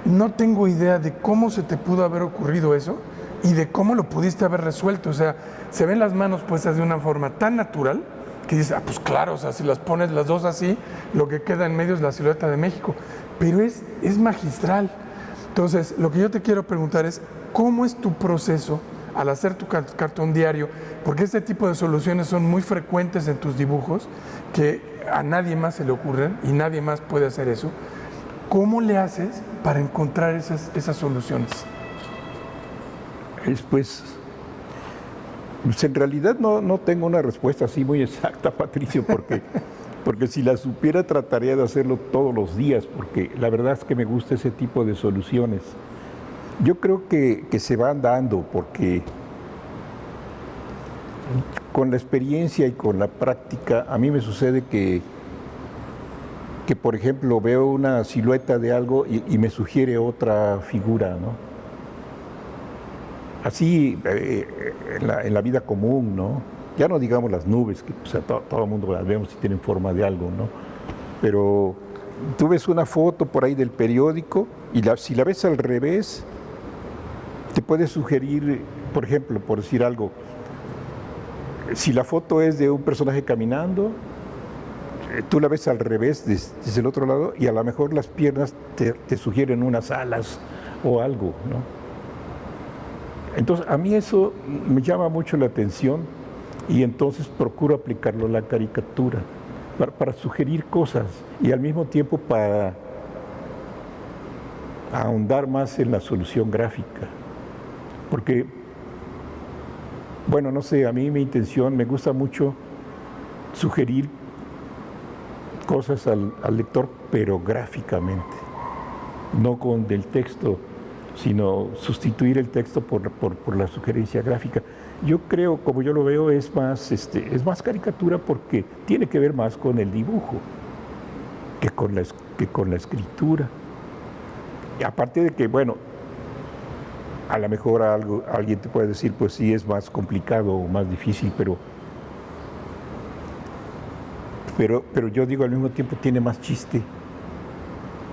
no tengo idea de cómo se te pudo haber ocurrido eso y de cómo lo pudiste haber resuelto. O sea, se ven las manos puestas de una forma tan natural que dices, pues claro, o sea, si las pones las 2 así, lo que queda en medio es la silueta de México. Pero es magistral. Entonces, lo que yo te quiero preguntar es, ¿cómo es tu proceso al hacer tu cartón diario? Porque este tipo de soluciones son muy frecuentes en tus dibujos, que a nadie más se le ocurren y nadie más puede hacer eso. ¿Cómo le haces para encontrar esas soluciones? Pues en realidad no tengo una respuesta así muy exacta, Patricio, porque si la supiera trataría de hacerlo todos los días, porque la verdad es que me gusta ese tipo de soluciones. Yo creo que se van dando, porque con la experiencia y con la práctica, a mí me sucede que por ejemplo, veo una silueta de algo y me sugiere otra figura, ¿no? Así en la vida común, ¿no? Ya no digamos las nubes, que todo el mundo las vemos y tienen forma de algo, ¿no? Pero tú ves una foto por ahí del periódico y si la ves al revés, te puede sugerir, por ejemplo, por decir algo, si la foto es de un personaje caminando, tú la ves al revés desde el otro lado y a lo mejor las piernas te sugieren unas alas o algo, ¿no? Entonces a mí eso me llama mucho la atención y entonces procuro aplicarlo a la caricatura para sugerir cosas y al mismo tiempo para ahondar más en la solución gráfica. Porque, bueno, no sé, a mí mi intención, me gusta mucho sugerir cosas al lector, pero gráficamente, no con del texto, sino sustituir el texto por la sugerencia gráfica. Yo creo, como yo lo veo, es más caricatura porque tiene que ver más con el dibujo que con la escritura. Y aparte de que, bueno, a lo mejor alguien te puede decir, pues sí, es más complicado o más difícil, pero yo digo al mismo tiempo tiene más chiste.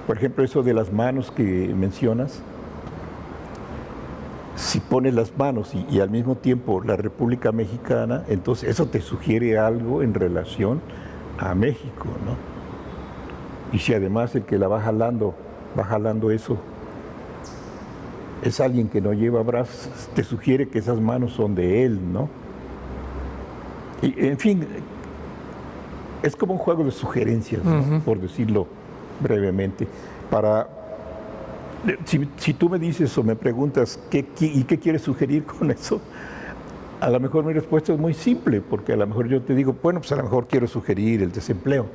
Por ejemplo, eso de las manos que mencionas, si pones las manos y al mismo tiempo la República Mexicana, entonces eso te sugiere algo en relación a México, ¿no? Y si además el que la va jalando eso, es alguien que no lleva brazos, te sugiere que esas manos son de él, ¿no? Y, en fin, es como un juego de sugerencias, ¿no? Por decirlo brevemente. Si tú me dices o me preguntas qué quieres sugerir con eso, a lo mejor mi respuesta es muy simple, porque a lo mejor yo te digo, bueno, pues a lo mejor quiero sugerir el desempleo.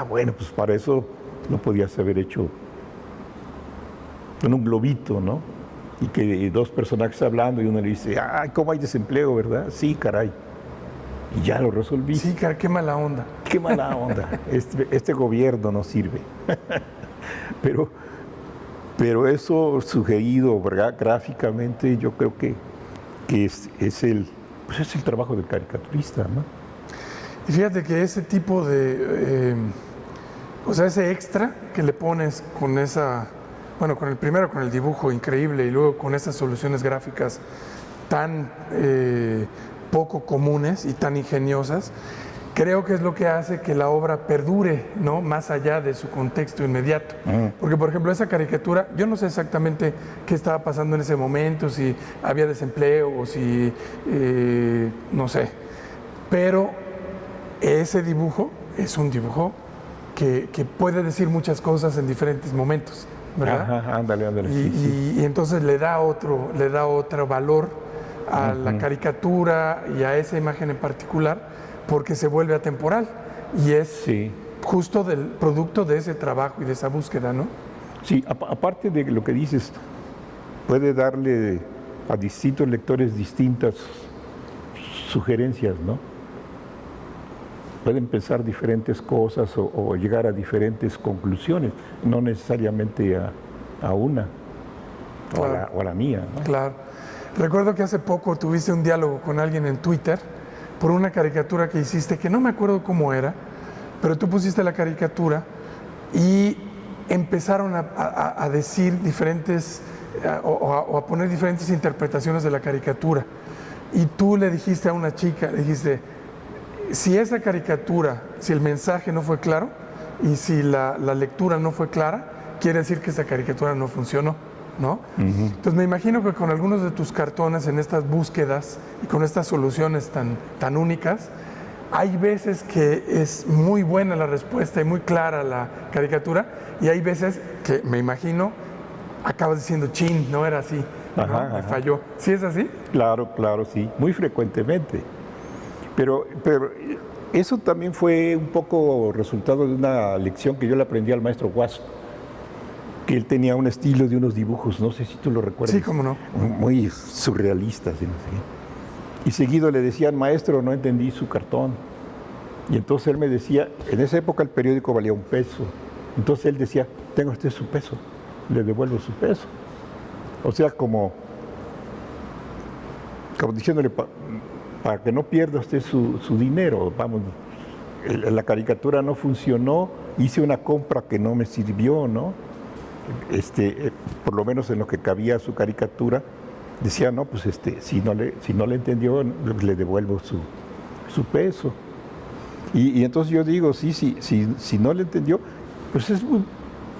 Bueno, pues para eso lo podías haber hecho en un globito, ¿no? Y que dos personajes hablando y uno le dice, ay, ¿cómo hay desempleo, verdad? Sí, caray. Y ya lo resolví. Sí, caray, qué mala onda. Qué mala onda. Este gobierno no sirve. Pero eso sugerido, ¿verdad? Gráficamente, yo creo que es el trabajo del caricaturista, ¿no? Y fíjate que ese tipo de, ese extra que le pones con esa, bueno, con el dibujo increíble y luego con esas soluciones gráficas tan poco comunes y tan ingeniosas, creo que es lo que hace que la obra perdure, ¿no? Más allá de su contexto inmediato. Porque, por ejemplo, esa caricatura, yo no sé exactamente qué estaba pasando en ese momento, si había desempleo o si, no sé, pero ese dibujo es un dibujo que puede decir muchas cosas en diferentes momentos, ¿verdad? Ajá, ándale. Y entonces le da otro valor a la caricatura y a esa imagen en particular, porque se vuelve atemporal y es justo del producto de ese trabajo y de esa búsqueda, ¿no? Sí, aparte de lo que dices, puede darle a distintos lectores distintas sugerencias, ¿no? Pueden pensar diferentes cosas o llegar a diferentes conclusiones, no necesariamente a una claro. o a la mía, ¿no? Claro. Recuerdo que hace poco tuviste un diálogo con alguien en Twitter por una caricatura que hiciste, que no me acuerdo cómo era, pero tú pusiste la caricatura y empezaron a decir diferentes, o a poner diferentes interpretaciones de la caricatura. Y tú le dijiste a una chica, le dijiste, si esa caricatura, si el mensaje no fue claro y si la lectura no fue clara, quiere decir que esa caricatura no funcionó, ¿no? Entonces me imagino que con algunos de tus cartones en estas búsquedas y con estas soluciones tan únicas, hay veces que es muy buena la respuesta y muy clara la caricatura, y hay veces que me imagino acabas diciendo, chin, no era así, ¿no? Me falló. ¿Sí es así? Claro, sí, muy frecuentemente. Pero eso también fue un poco resultado de una lección que yo le aprendí al maestro Guasco, que él tenía un estilo de unos dibujos, no sé si tú lo recuerdas. Sí, cómo no. Muy surrealistas, ¿sí? Y seguido le decían, maestro, no entendí su cartón. Y entonces él me decía, en esa época el periódico valía $1. Entonces él decía, tenga usted su peso, le devuelvo su peso. O sea, como diciéndole, para que no pierda usted su dinero, vamos, la caricatura no funcionó, hice una compra que no me sirvió, ¿no? Por lo menos en lo que cabía su caricatura, decía, no, pues si no le entendió, le devuelvo su peso. Y entonces yo digo, si no le entendió, pues es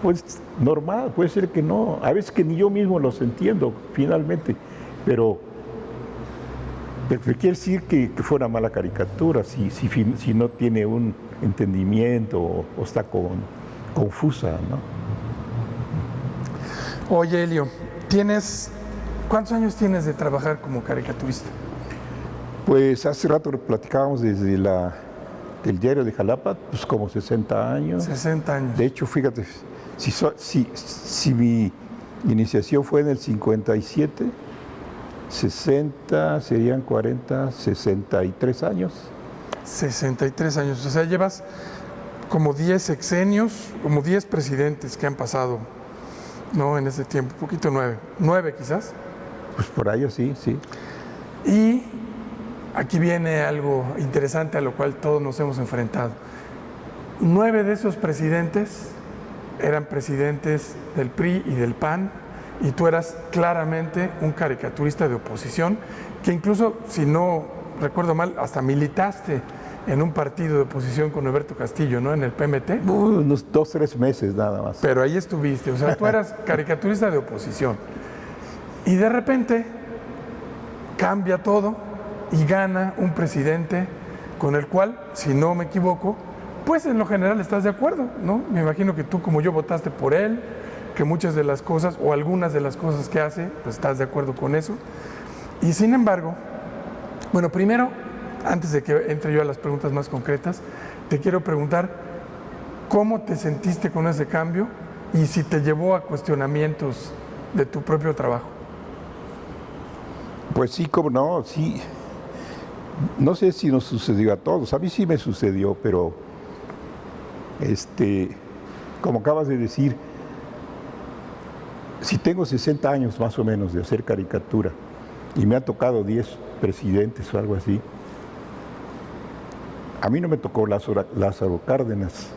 pues, normal, puede ser que no. A veces que ni yo mismo los entiendo, finalmente, pero quiere decir que fue una mala caricatura, si no tiene un entendimiento o está confusa, ¿no? Oye, Elio, ¿cuántos años tienes de trabajar como caricaturista? Pues hace rato platicábamos desde el diario de Jalapa, pues como 60 años. 60 años. De hecho, fíjate, si mi iniciación fue en el 57, 60 serían 40, 63 años. 63 años, o sea, llevas como 10 sexenios, como 10 presidentes que han pasado, ¿no? En ese tiempo, un poquito 9 quizás. Pues por ahí sí. Y aquí viene algo interesante a lo cual todos nos hemos enfrentado. 9 de esos presidentes eran presidentes del PRI y del PAN, y tú eras claramente un caricaturista de oposición, que incluso, si no recuerdo mal, hasta militaste en un partido de oposición con Alberto Castillo, ¿no? En el PMT. Unos 2-3 meses nada más. Pero ahí estuviste, o sea, tú eras caricaturista de oposición. Y de repente cambia todo y gana un presidente con el cual, si no me equivoco, pues en lo general estás de acuerdo, ¿no? Me imagino que tú, como yo, votaste por él, que muchas de las cosas o algunas de las cosas que hace, pues estás de acuerdo con eso. Y sin embargo, bueno, primero, antes de que entre yo a las preguntas más concretas, te quiero preguntar cómo te sentiste con ese cambio y si te llevó a cuestionamientos de tu propio trabajo. Pues sí, cómo no, sí. No sé si nos sucedió a todos, a mí sí me sucedió, pero como acabas de decir, si tengo 60 años más o menos de hacer caricatura y me han tocado 10 presidentes o algo así, a mí no me tocó Lázaro Cárdenas.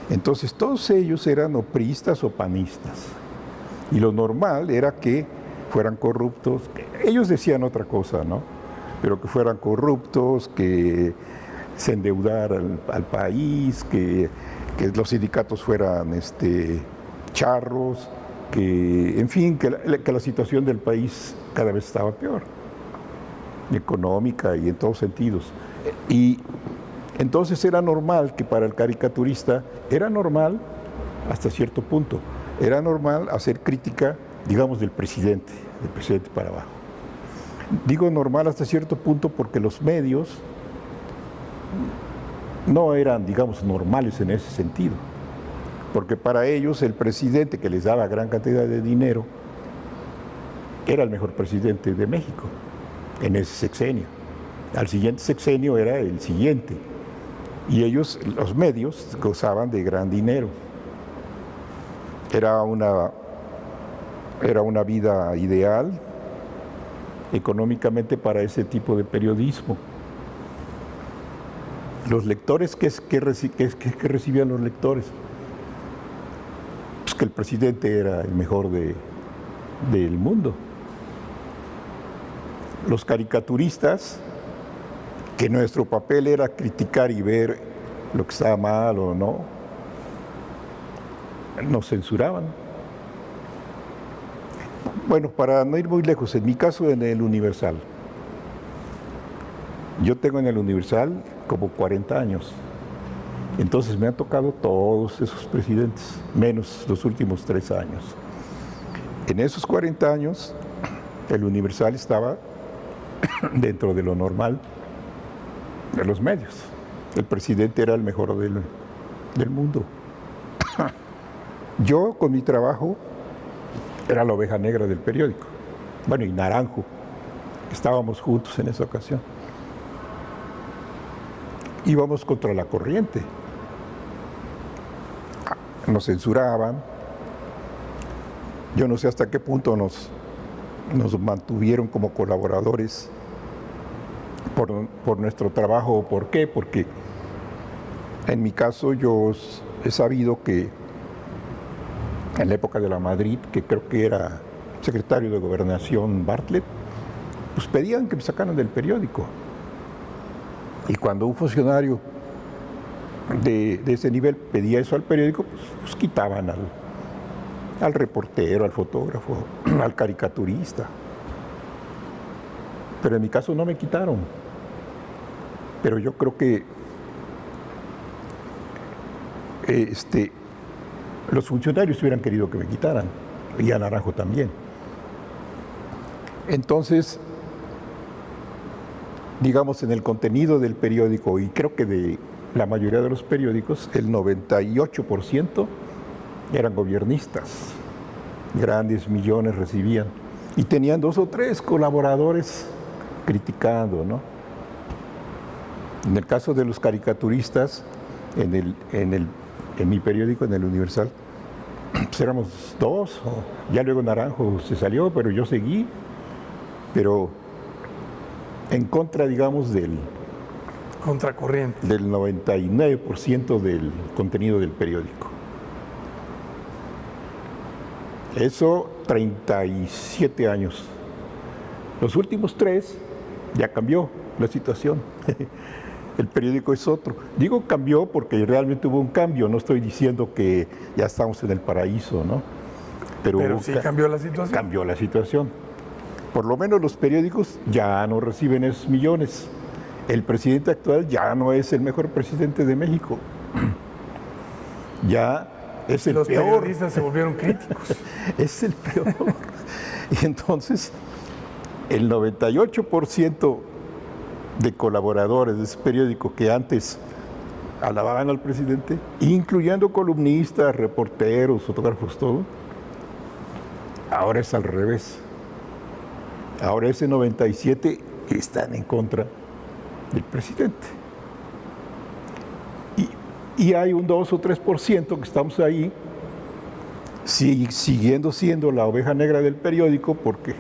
Entonces todos ellos eran o priistas o panistas. Y lo normal era que fueran corruptos. Ellos decían otra cosa, ¿no? Pero que fueran corruptos, que se endeudaran al país, que los sindicatos fueran charros, que, en fin, que la situación del país cada vez estaba peor, económica y en todos sentidos. Y entonces era normal que para el caricaturista, era normal hasta cierto punto, era normal hacer crítica, digamos, del presidente para abajo. Digo normal hasta cierto punto porque los medios no eran, digamos, normales en ese sentido. Porque para ellos el presidente que les daba gran cantidad de dinero era el mejor presidente de México en ese sexenio. Al siguiente sexenio era el siguiente. Y ellos, los medios, gozaban de gran dinero. Era una vida ideal económicamente para ese tipo de periodismo. Los lectores, ¿qué recibían los lectores? Pues que el presidente era el mejor del mundo. Los caricaturistas, que nuestro papel era criticar y ver lo que estaba mal o no, nos censuraban. Bueno, para no ir muy lejos, en mi caso en el Universal, yo tengo en el Universal como 40 años, entonces me han tocado todos esos presidentes, menos los últimos 3 años. En esos 40 años, el Universal estaba dentro de lo normal de los medios. El presidente era el mejor del mundo. Yo, con mi trabajo, era la oveja negra del periódico. Bueno, y Naranjo, Estábamos juntos en esa ocasión. Íbamos contra la corriente. Nos censuraban. Yo no sé hasta qué punto nos mantuvieron como colaboradores por nuestro trabajo o por qué, porque en mi caso yo he sabido que en la época de la Madrid, que creo que era secretario de Gobernación Bartlett, pues pedían que me sacaran del periódico. Y cuando un funcionario de ese nivel pedía eso al periódico, pues quitaban al reportero, al fotógrafo, al caricaturista. Pero en mi caso no me quitaron. Pero yo creo que los funcionarios hubieran querido que me quitaran, y a Naranjo también. Entonces, digamos, en el contenido del periódico, y creo que de la mayoría de los periódicos, el 98% eran gobiernistas, grandes millones recibían, y tenían 2 o 3 colaboradores criticando, ¿no? En el caso de los caricaturistas, en mi periódico, en el Universal, pues éramos 2, ya luego Naranjo se salió, pero yo seguí, pero en contra, digamos, del contracorriente, del 99% del contenido del periódico. Eso 37 años. Los últimos 3 ya cambió la situación. El periódico es otro. Digo cambió porque realmente hubo un cambio, no estoy diciendo que ya estamos en el paraíso, ¿no? Pero sí cambió la situación. Cambió la situación. Por lo menos los periódicos ya no reciben esos millones. El presidente actual ya no es el mejor presidente de México. Ya es el peor. Los periodistas se volvieron críticos. Es el peor. Y entonces, el 98% de colaboradores de ese periódico que antes alababan al presidente, incluyendo columnistas, reporteros, fotógrafos, todo, ahora es al revés. Ahora ese 97% están en contra del presidente. Y hay un 2 o 3% que estamos ahí siguiendo siendo la oveja negra del periódico porque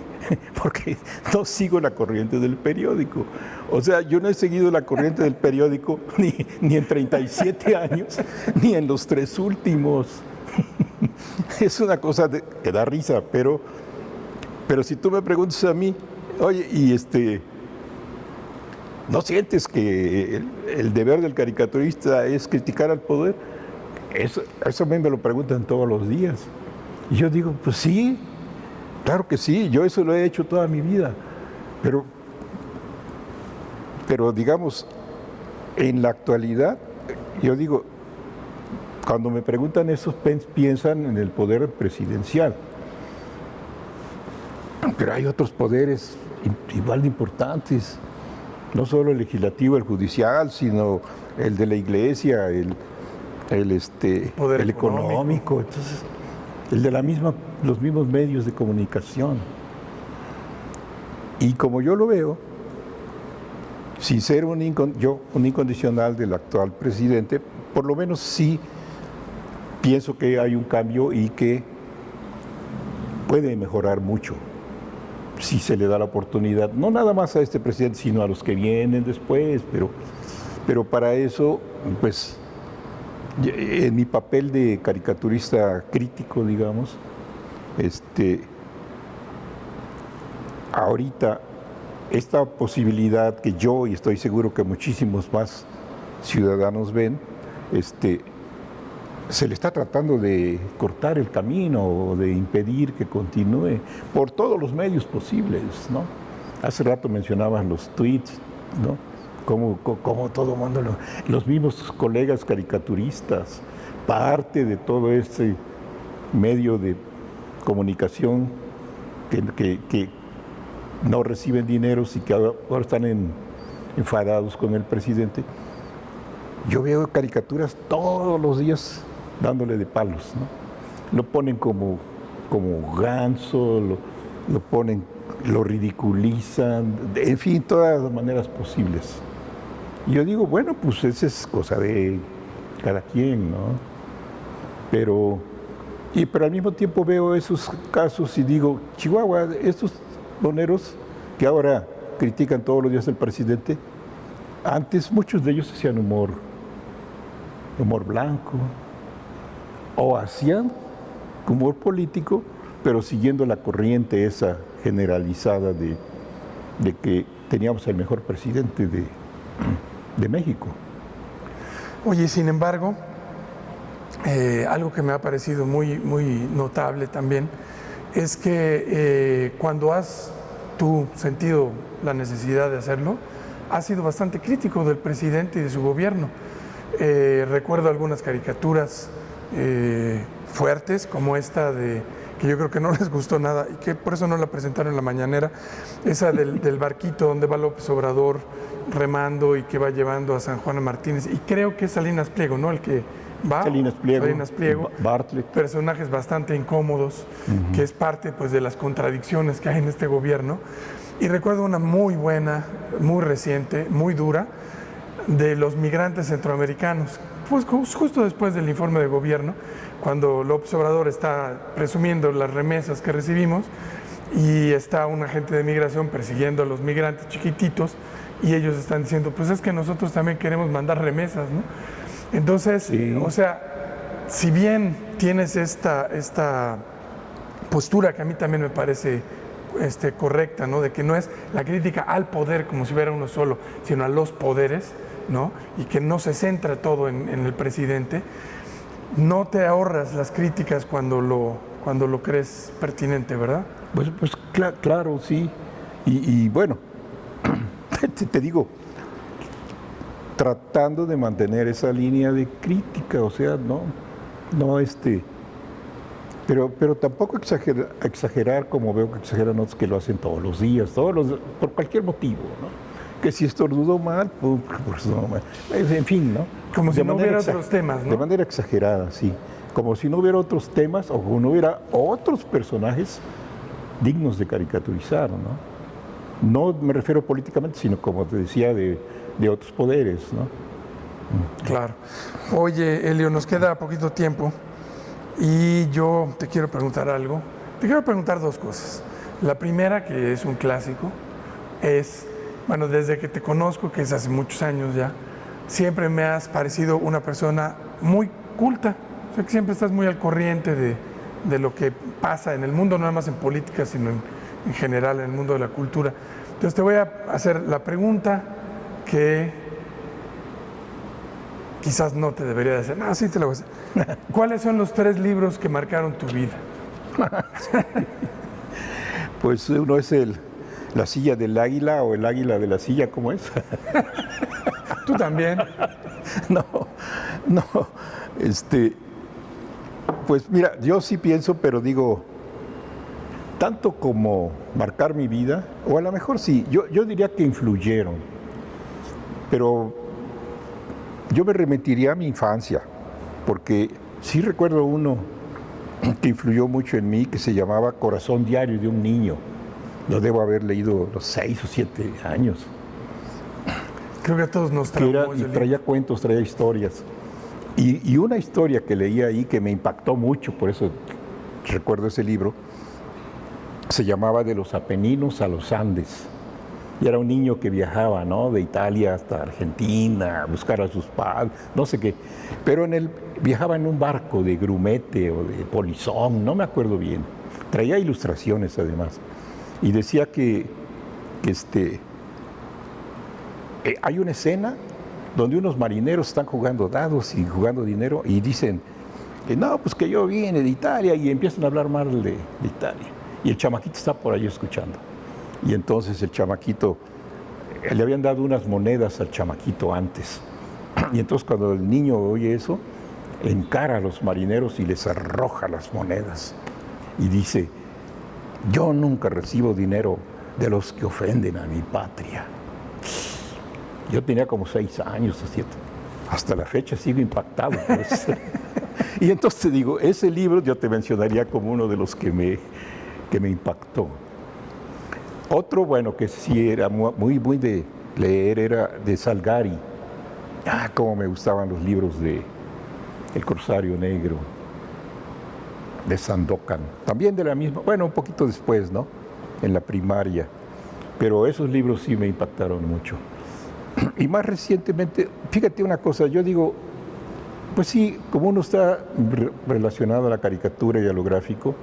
no sigo la corriente del periódico. O sea, yo no he seguido la corriente del periódico ni en 37 años, ni en los 3 últimos. Es una cosa que da risa, pero si tú me preguntas a mí, oye, ¿no sientes que el deber del caricaturista es criticar al poder? Eso a mí me lo preguntan todos los días. Y yo digo, pues sí, claro que sí, yo eso lo he hecho toda mi vida. Pero digamos, en la actualidad, yo digo, cuando me preguntan eso, piensan en el poder presidencial. Pero hay otros poderes igual de importantes. No solo el legislativo, el judicial, sino el de la iglesia, el económico, entonces, el de los mismos medios de comunicación. Y como yo lo veo, sin ser un incondicional del actual presidente, por lo menos sí pienso que hay un cambio y que puede mejorar mucho si se le da la oportunidad, no nada más a este presidente, sino a los que vienen después, pero para eso, pues, en mi papel de caricaturista crítico, digamos, ahorita esta posibilidad que yo, y estoy seguro que muchísimos más ciudadanos ven, se le está tratando de cortar el camino o de impedir que continúe por todos los medios posibles, ¿no? Hace rato mencionaban los tweets, ¿no? Como todo el mundo, los mismos colegas caricaturistas, parte de todo este medio de comunicación que no reciben dineros y que ahora están enfadados con el presidente. Yo veo caricaturas todos los días dándole de palos, ¿no? Lo ponen como ganso, lo ponen, lo ridiculizan, en fin, todas las maneras posibles. Y yo digo, bueno, pues esa es cosa de cada quien, ¿no? Pero al mismo tiempo veo esos casos y digo, Chihuahua, estos moneros que ahora critican todos los días al presidente, antes muchos de ellos hacían humor blanco, o hacían humor político, pero siguiendo la corriente esa generalizada de que teníamos el mejor presidente de México. Oye, sin embargo, algo que me ha parecido muy, muy notable también es que cuando has tú sentido la necesidad de hacerlo, has sido bastante crítico del presidente y de su gobierno. Recuerdo algunas caricaturas fuertes, como esta que yo creo que no les gustó nada y que por eso no la presentaron en la mañanera, esa del barquito donde va López Obrador remando y que va llevando a San Juan Martínez, y creo que es Salinas Pliego, ¿no? El que va. Salinas Pliego, Bartlett. Personajes bastante incómodos, que es parte pues de las contradicciones que hay en este gobierno. Y recuerdo una muy buena, muy reciente, muy dura, de los migrantes centroamericanos, pues justo después del informe de gobierno, cuando López Obrador está presumiendo las remesas que recibimos y está un agente de migración persiguiendo a los migrantes chiquititos y ellos están diciendo, pues es que nosotros también queremos mandar remesas, ¿no? Entonces, sí. O sea, si bien tienes esta postura que a mí también me parece correcta, ¿no? De que no es la crítica al poder como si hubiera uno solo, sino a los poderes, ¿no? Y que no se centra todo en el presidente, no te ahorras las críticas cuando lo crees pertinente, ¿verdad? Pues claro, sí. Y bueno, te digo, tratando de mantener esa línea de crítica, o sea, pero tampoco exagerar como veo que exageran otros que lo hacen todos los días, por cualquier motivo, ¿no? Que si estornudó mal, pues no, en fin, ¿no? Como si no hubiera otros temas, ¿no? De manera exagerada, sí. Como si no hubiera otros temas o como no hubiera otros personajes dignos de caricaturizar, ¿no? No me refiero políticamente, sino como te decía, de otros poderes, ¿no? Claro. Oye, Elio, nos queda poquito tiempo y yo te quiero preguntar algo. Te quiero preguntar dos cosas. La primera, que es un clásico, es, bueno, desde que te conozco, que es hace muchos años ya, siempre me has parecido una persona muy culta. O sea, que siempre estás muy al corriente de lo que pasa en el mundo, no nada más en política, sino en general, en el mundo de la cultura. Entonces te voy a hacer la pregunta que quizás no te debería de hacer. No, sí te la voy a hacer. ¿Cuáles son los 3 libros que marcaron tu vida? Pues uno es La silla del águila o El águila de la silla, ¿cómo es? ¿Tú también? No, pues mira, yo sí pienso, pero digo, tanto como marcar mi vida, o a lo mejor sí, yo diría que influyeron, pero yo me remitiría a mi infancia, porque sí recuerdo uno que influyó mucho en mí, que se llamaba Corazón Diario de un Niño. Lo debo haber leído a los 6 o 7 años. Creo que a todos nos traumó. Y traía cuentos, traía historias. Y una historia que leí ahí que me impactó mucho, por eso recuerdo ese libro, se llamaba De los Apeninos a los Andes. Y era un niño que viajaba, ¿no? De Italia hasta Argentina, a buscar a sus padres, no sé qué. Pero viajaba en un barco de grumete o de polizón, no me acuerdo bien. Traía ilustraciones además. Y decía que hay una escena donde unos marineros están jugando dados y jugando dinero y dicen, no, pues que yo vine de Italia, y empiezan a hablar mal de Italia. Y el chamaquito está por ahí escuchando. Y entonces el chamaquito, le habían dado unas monedas al chamaquito antes. Y entonces cuando el niño oye eso, encara a los marineros y les arroja las monedas. Y dice, yo nunca recibo dinero de los que ofenden a mi patria. Yo tenía como 6 años, hasta la fecha sigo impactado. Pues. Y entonces te digo, ese libro yo te mencionaría como uno de los que me impactó. Otro, bueno, que sí era muy de leer, era de Salgari. Ah, cómo me gustaban los libros de El Corsario Negro, de Sandokan. También de la misma, bueno, un poquito después, ¿no? En la primaria. Pero esos libros sí me impactaron mucho. Y más recientemente, fíjate una cosa, yo digo, pues sí, como uno está relacionado a la caricatura y a lo gráfico,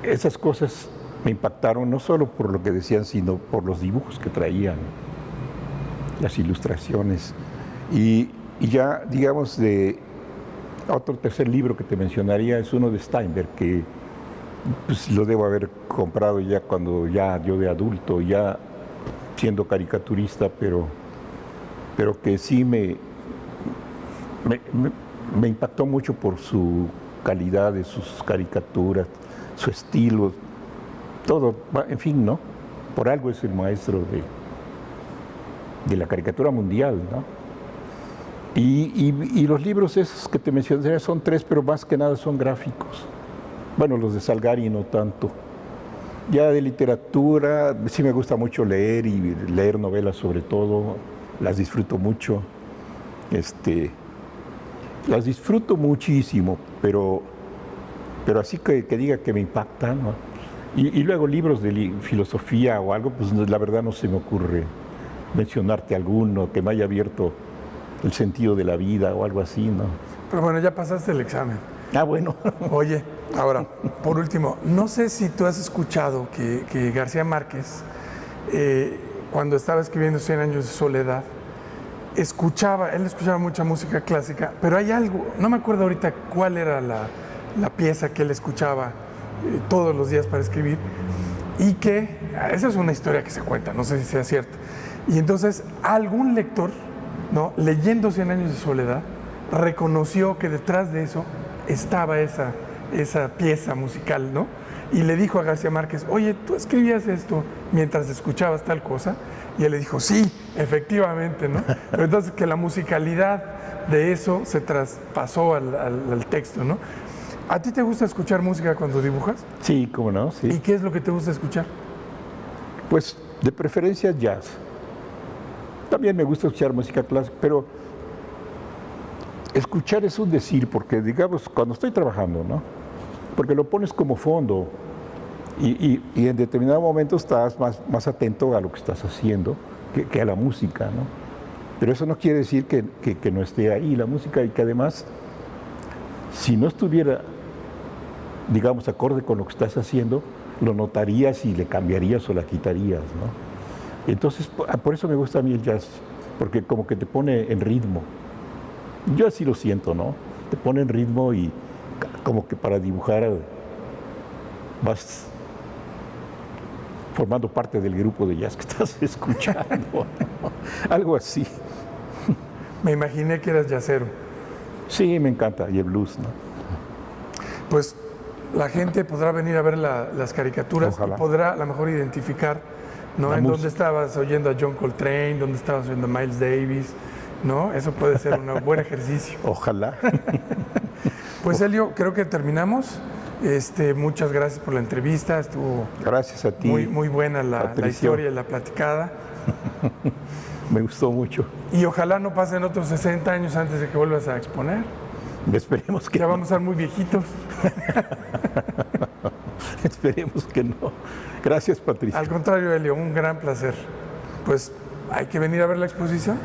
esas cosas me impactaron no solo por lo que decían, sino por los dibujos que traían, las ilustraciones. Y ya, digamos, de otro tercer libro que te mencionaría es uno de Steinberg, que pues, lo debo haber comprado ya cuando ya yo de adulto, ya siendo caricaturista, pero que sí me impactó mucho por su calidad de sus caricaturas, su estilo, todo, en fin, ¿no? Por algo es el maestro de la caricatura mundial, ¿no? Y los libros esos que te mencioné son tres, pero más que nada son gráficos. Bueno, los de Salgari no tanto. Ya de literatura, sí me gusta mucho leer y leer novelas sobre todo, las disfruto mucho. Las disfruto muchísimo, pero así que diga que me impactan, ¿no? Y luego libros de filosofía o algo, pues la verdad no se me ocurre mencionarte alguno que me haya abierto el sentido de la vida o algo así, ¿no? Pero bueno, ya pasaste el examen. Ah, bueno. Oye, ahora, por último, no sé si tú has escuchado que García Márquez, cuando estaba escribiendo 100 años de soledad, él escuchaba mucha música clásica, pero hay algo, no me acuerdo ahorita cuál era la pieza que él escuchaba todos los días para escribir, y que, esa es una historia que se cuenta, no sé si sea cierta, y entonces algún lector, ¿no?, leyendo 100 años de soledad, reconoció que detrás de eso estaba esa pieza musical, ¿no? Y le dijo a García Márquez, oye, ¿tú escribías esto mientras escuchabas tal cosa? Y él le dijo, sí, efectivamente, ¿no? Pero entonces que la musicalidad de eso se traspasó al texto, ¿no? ¿A ti te gusta escuchar música cuando dibujas? Sí, cómo no, sí. ¿Y qué es lo que te gusta escuchar? Pues de preferencia jazz. También me gusta escuchar música clásica, pero escuchar es un decir, porque digamos, cuando estoy trabajando, ¿no? Porque lo pones como fondo y en determinado momento estás más atento a lo que estás haciendo que a la música, ¿no? Pero eso no quiere decir que no esté ahí la música y que además, si no estuviera, digamos, acorde con lo que estás haciendo, lo notarías y le cambiarías o la quitarías, ¿no? Entonces, por eso me gusta a mí el jazz, porque como que te pone en ritmo. Yo así lo siento, ¿no? Te pone en ritmo y como que para dibujar vas formando parte del grupo de jazz que estás escuchando, ¿no? Algo así. Me imaginé que eras jazzero. Sí, me encanta, y el blues, ¿no? Pues la gente podrá venir a ver las caricaturas. Ojalá. Y podrá a lo mejor identificar, ¿no?, en dónde estabas oyendo a John Coltrane, dónde estabas oyendo a Miles Davis, ¿no? Eso puede ser un buen ejercicio. Ojalá. Pues Elio, creo que terminamos. Muchas gracias por la entrevista. Estuvo gracias a ti. Muy buena la historia y la platicada. Me gustó mucho. Y ojalá no pasen otros 60 años antes de que vuelvas a exponer. Esperemos que ya vamos a estar muy viejitos. Esperemos que no. Gracias, Patricia. Al contrario, Elio, un gran placer. Pues hay que venir a ver la exposición.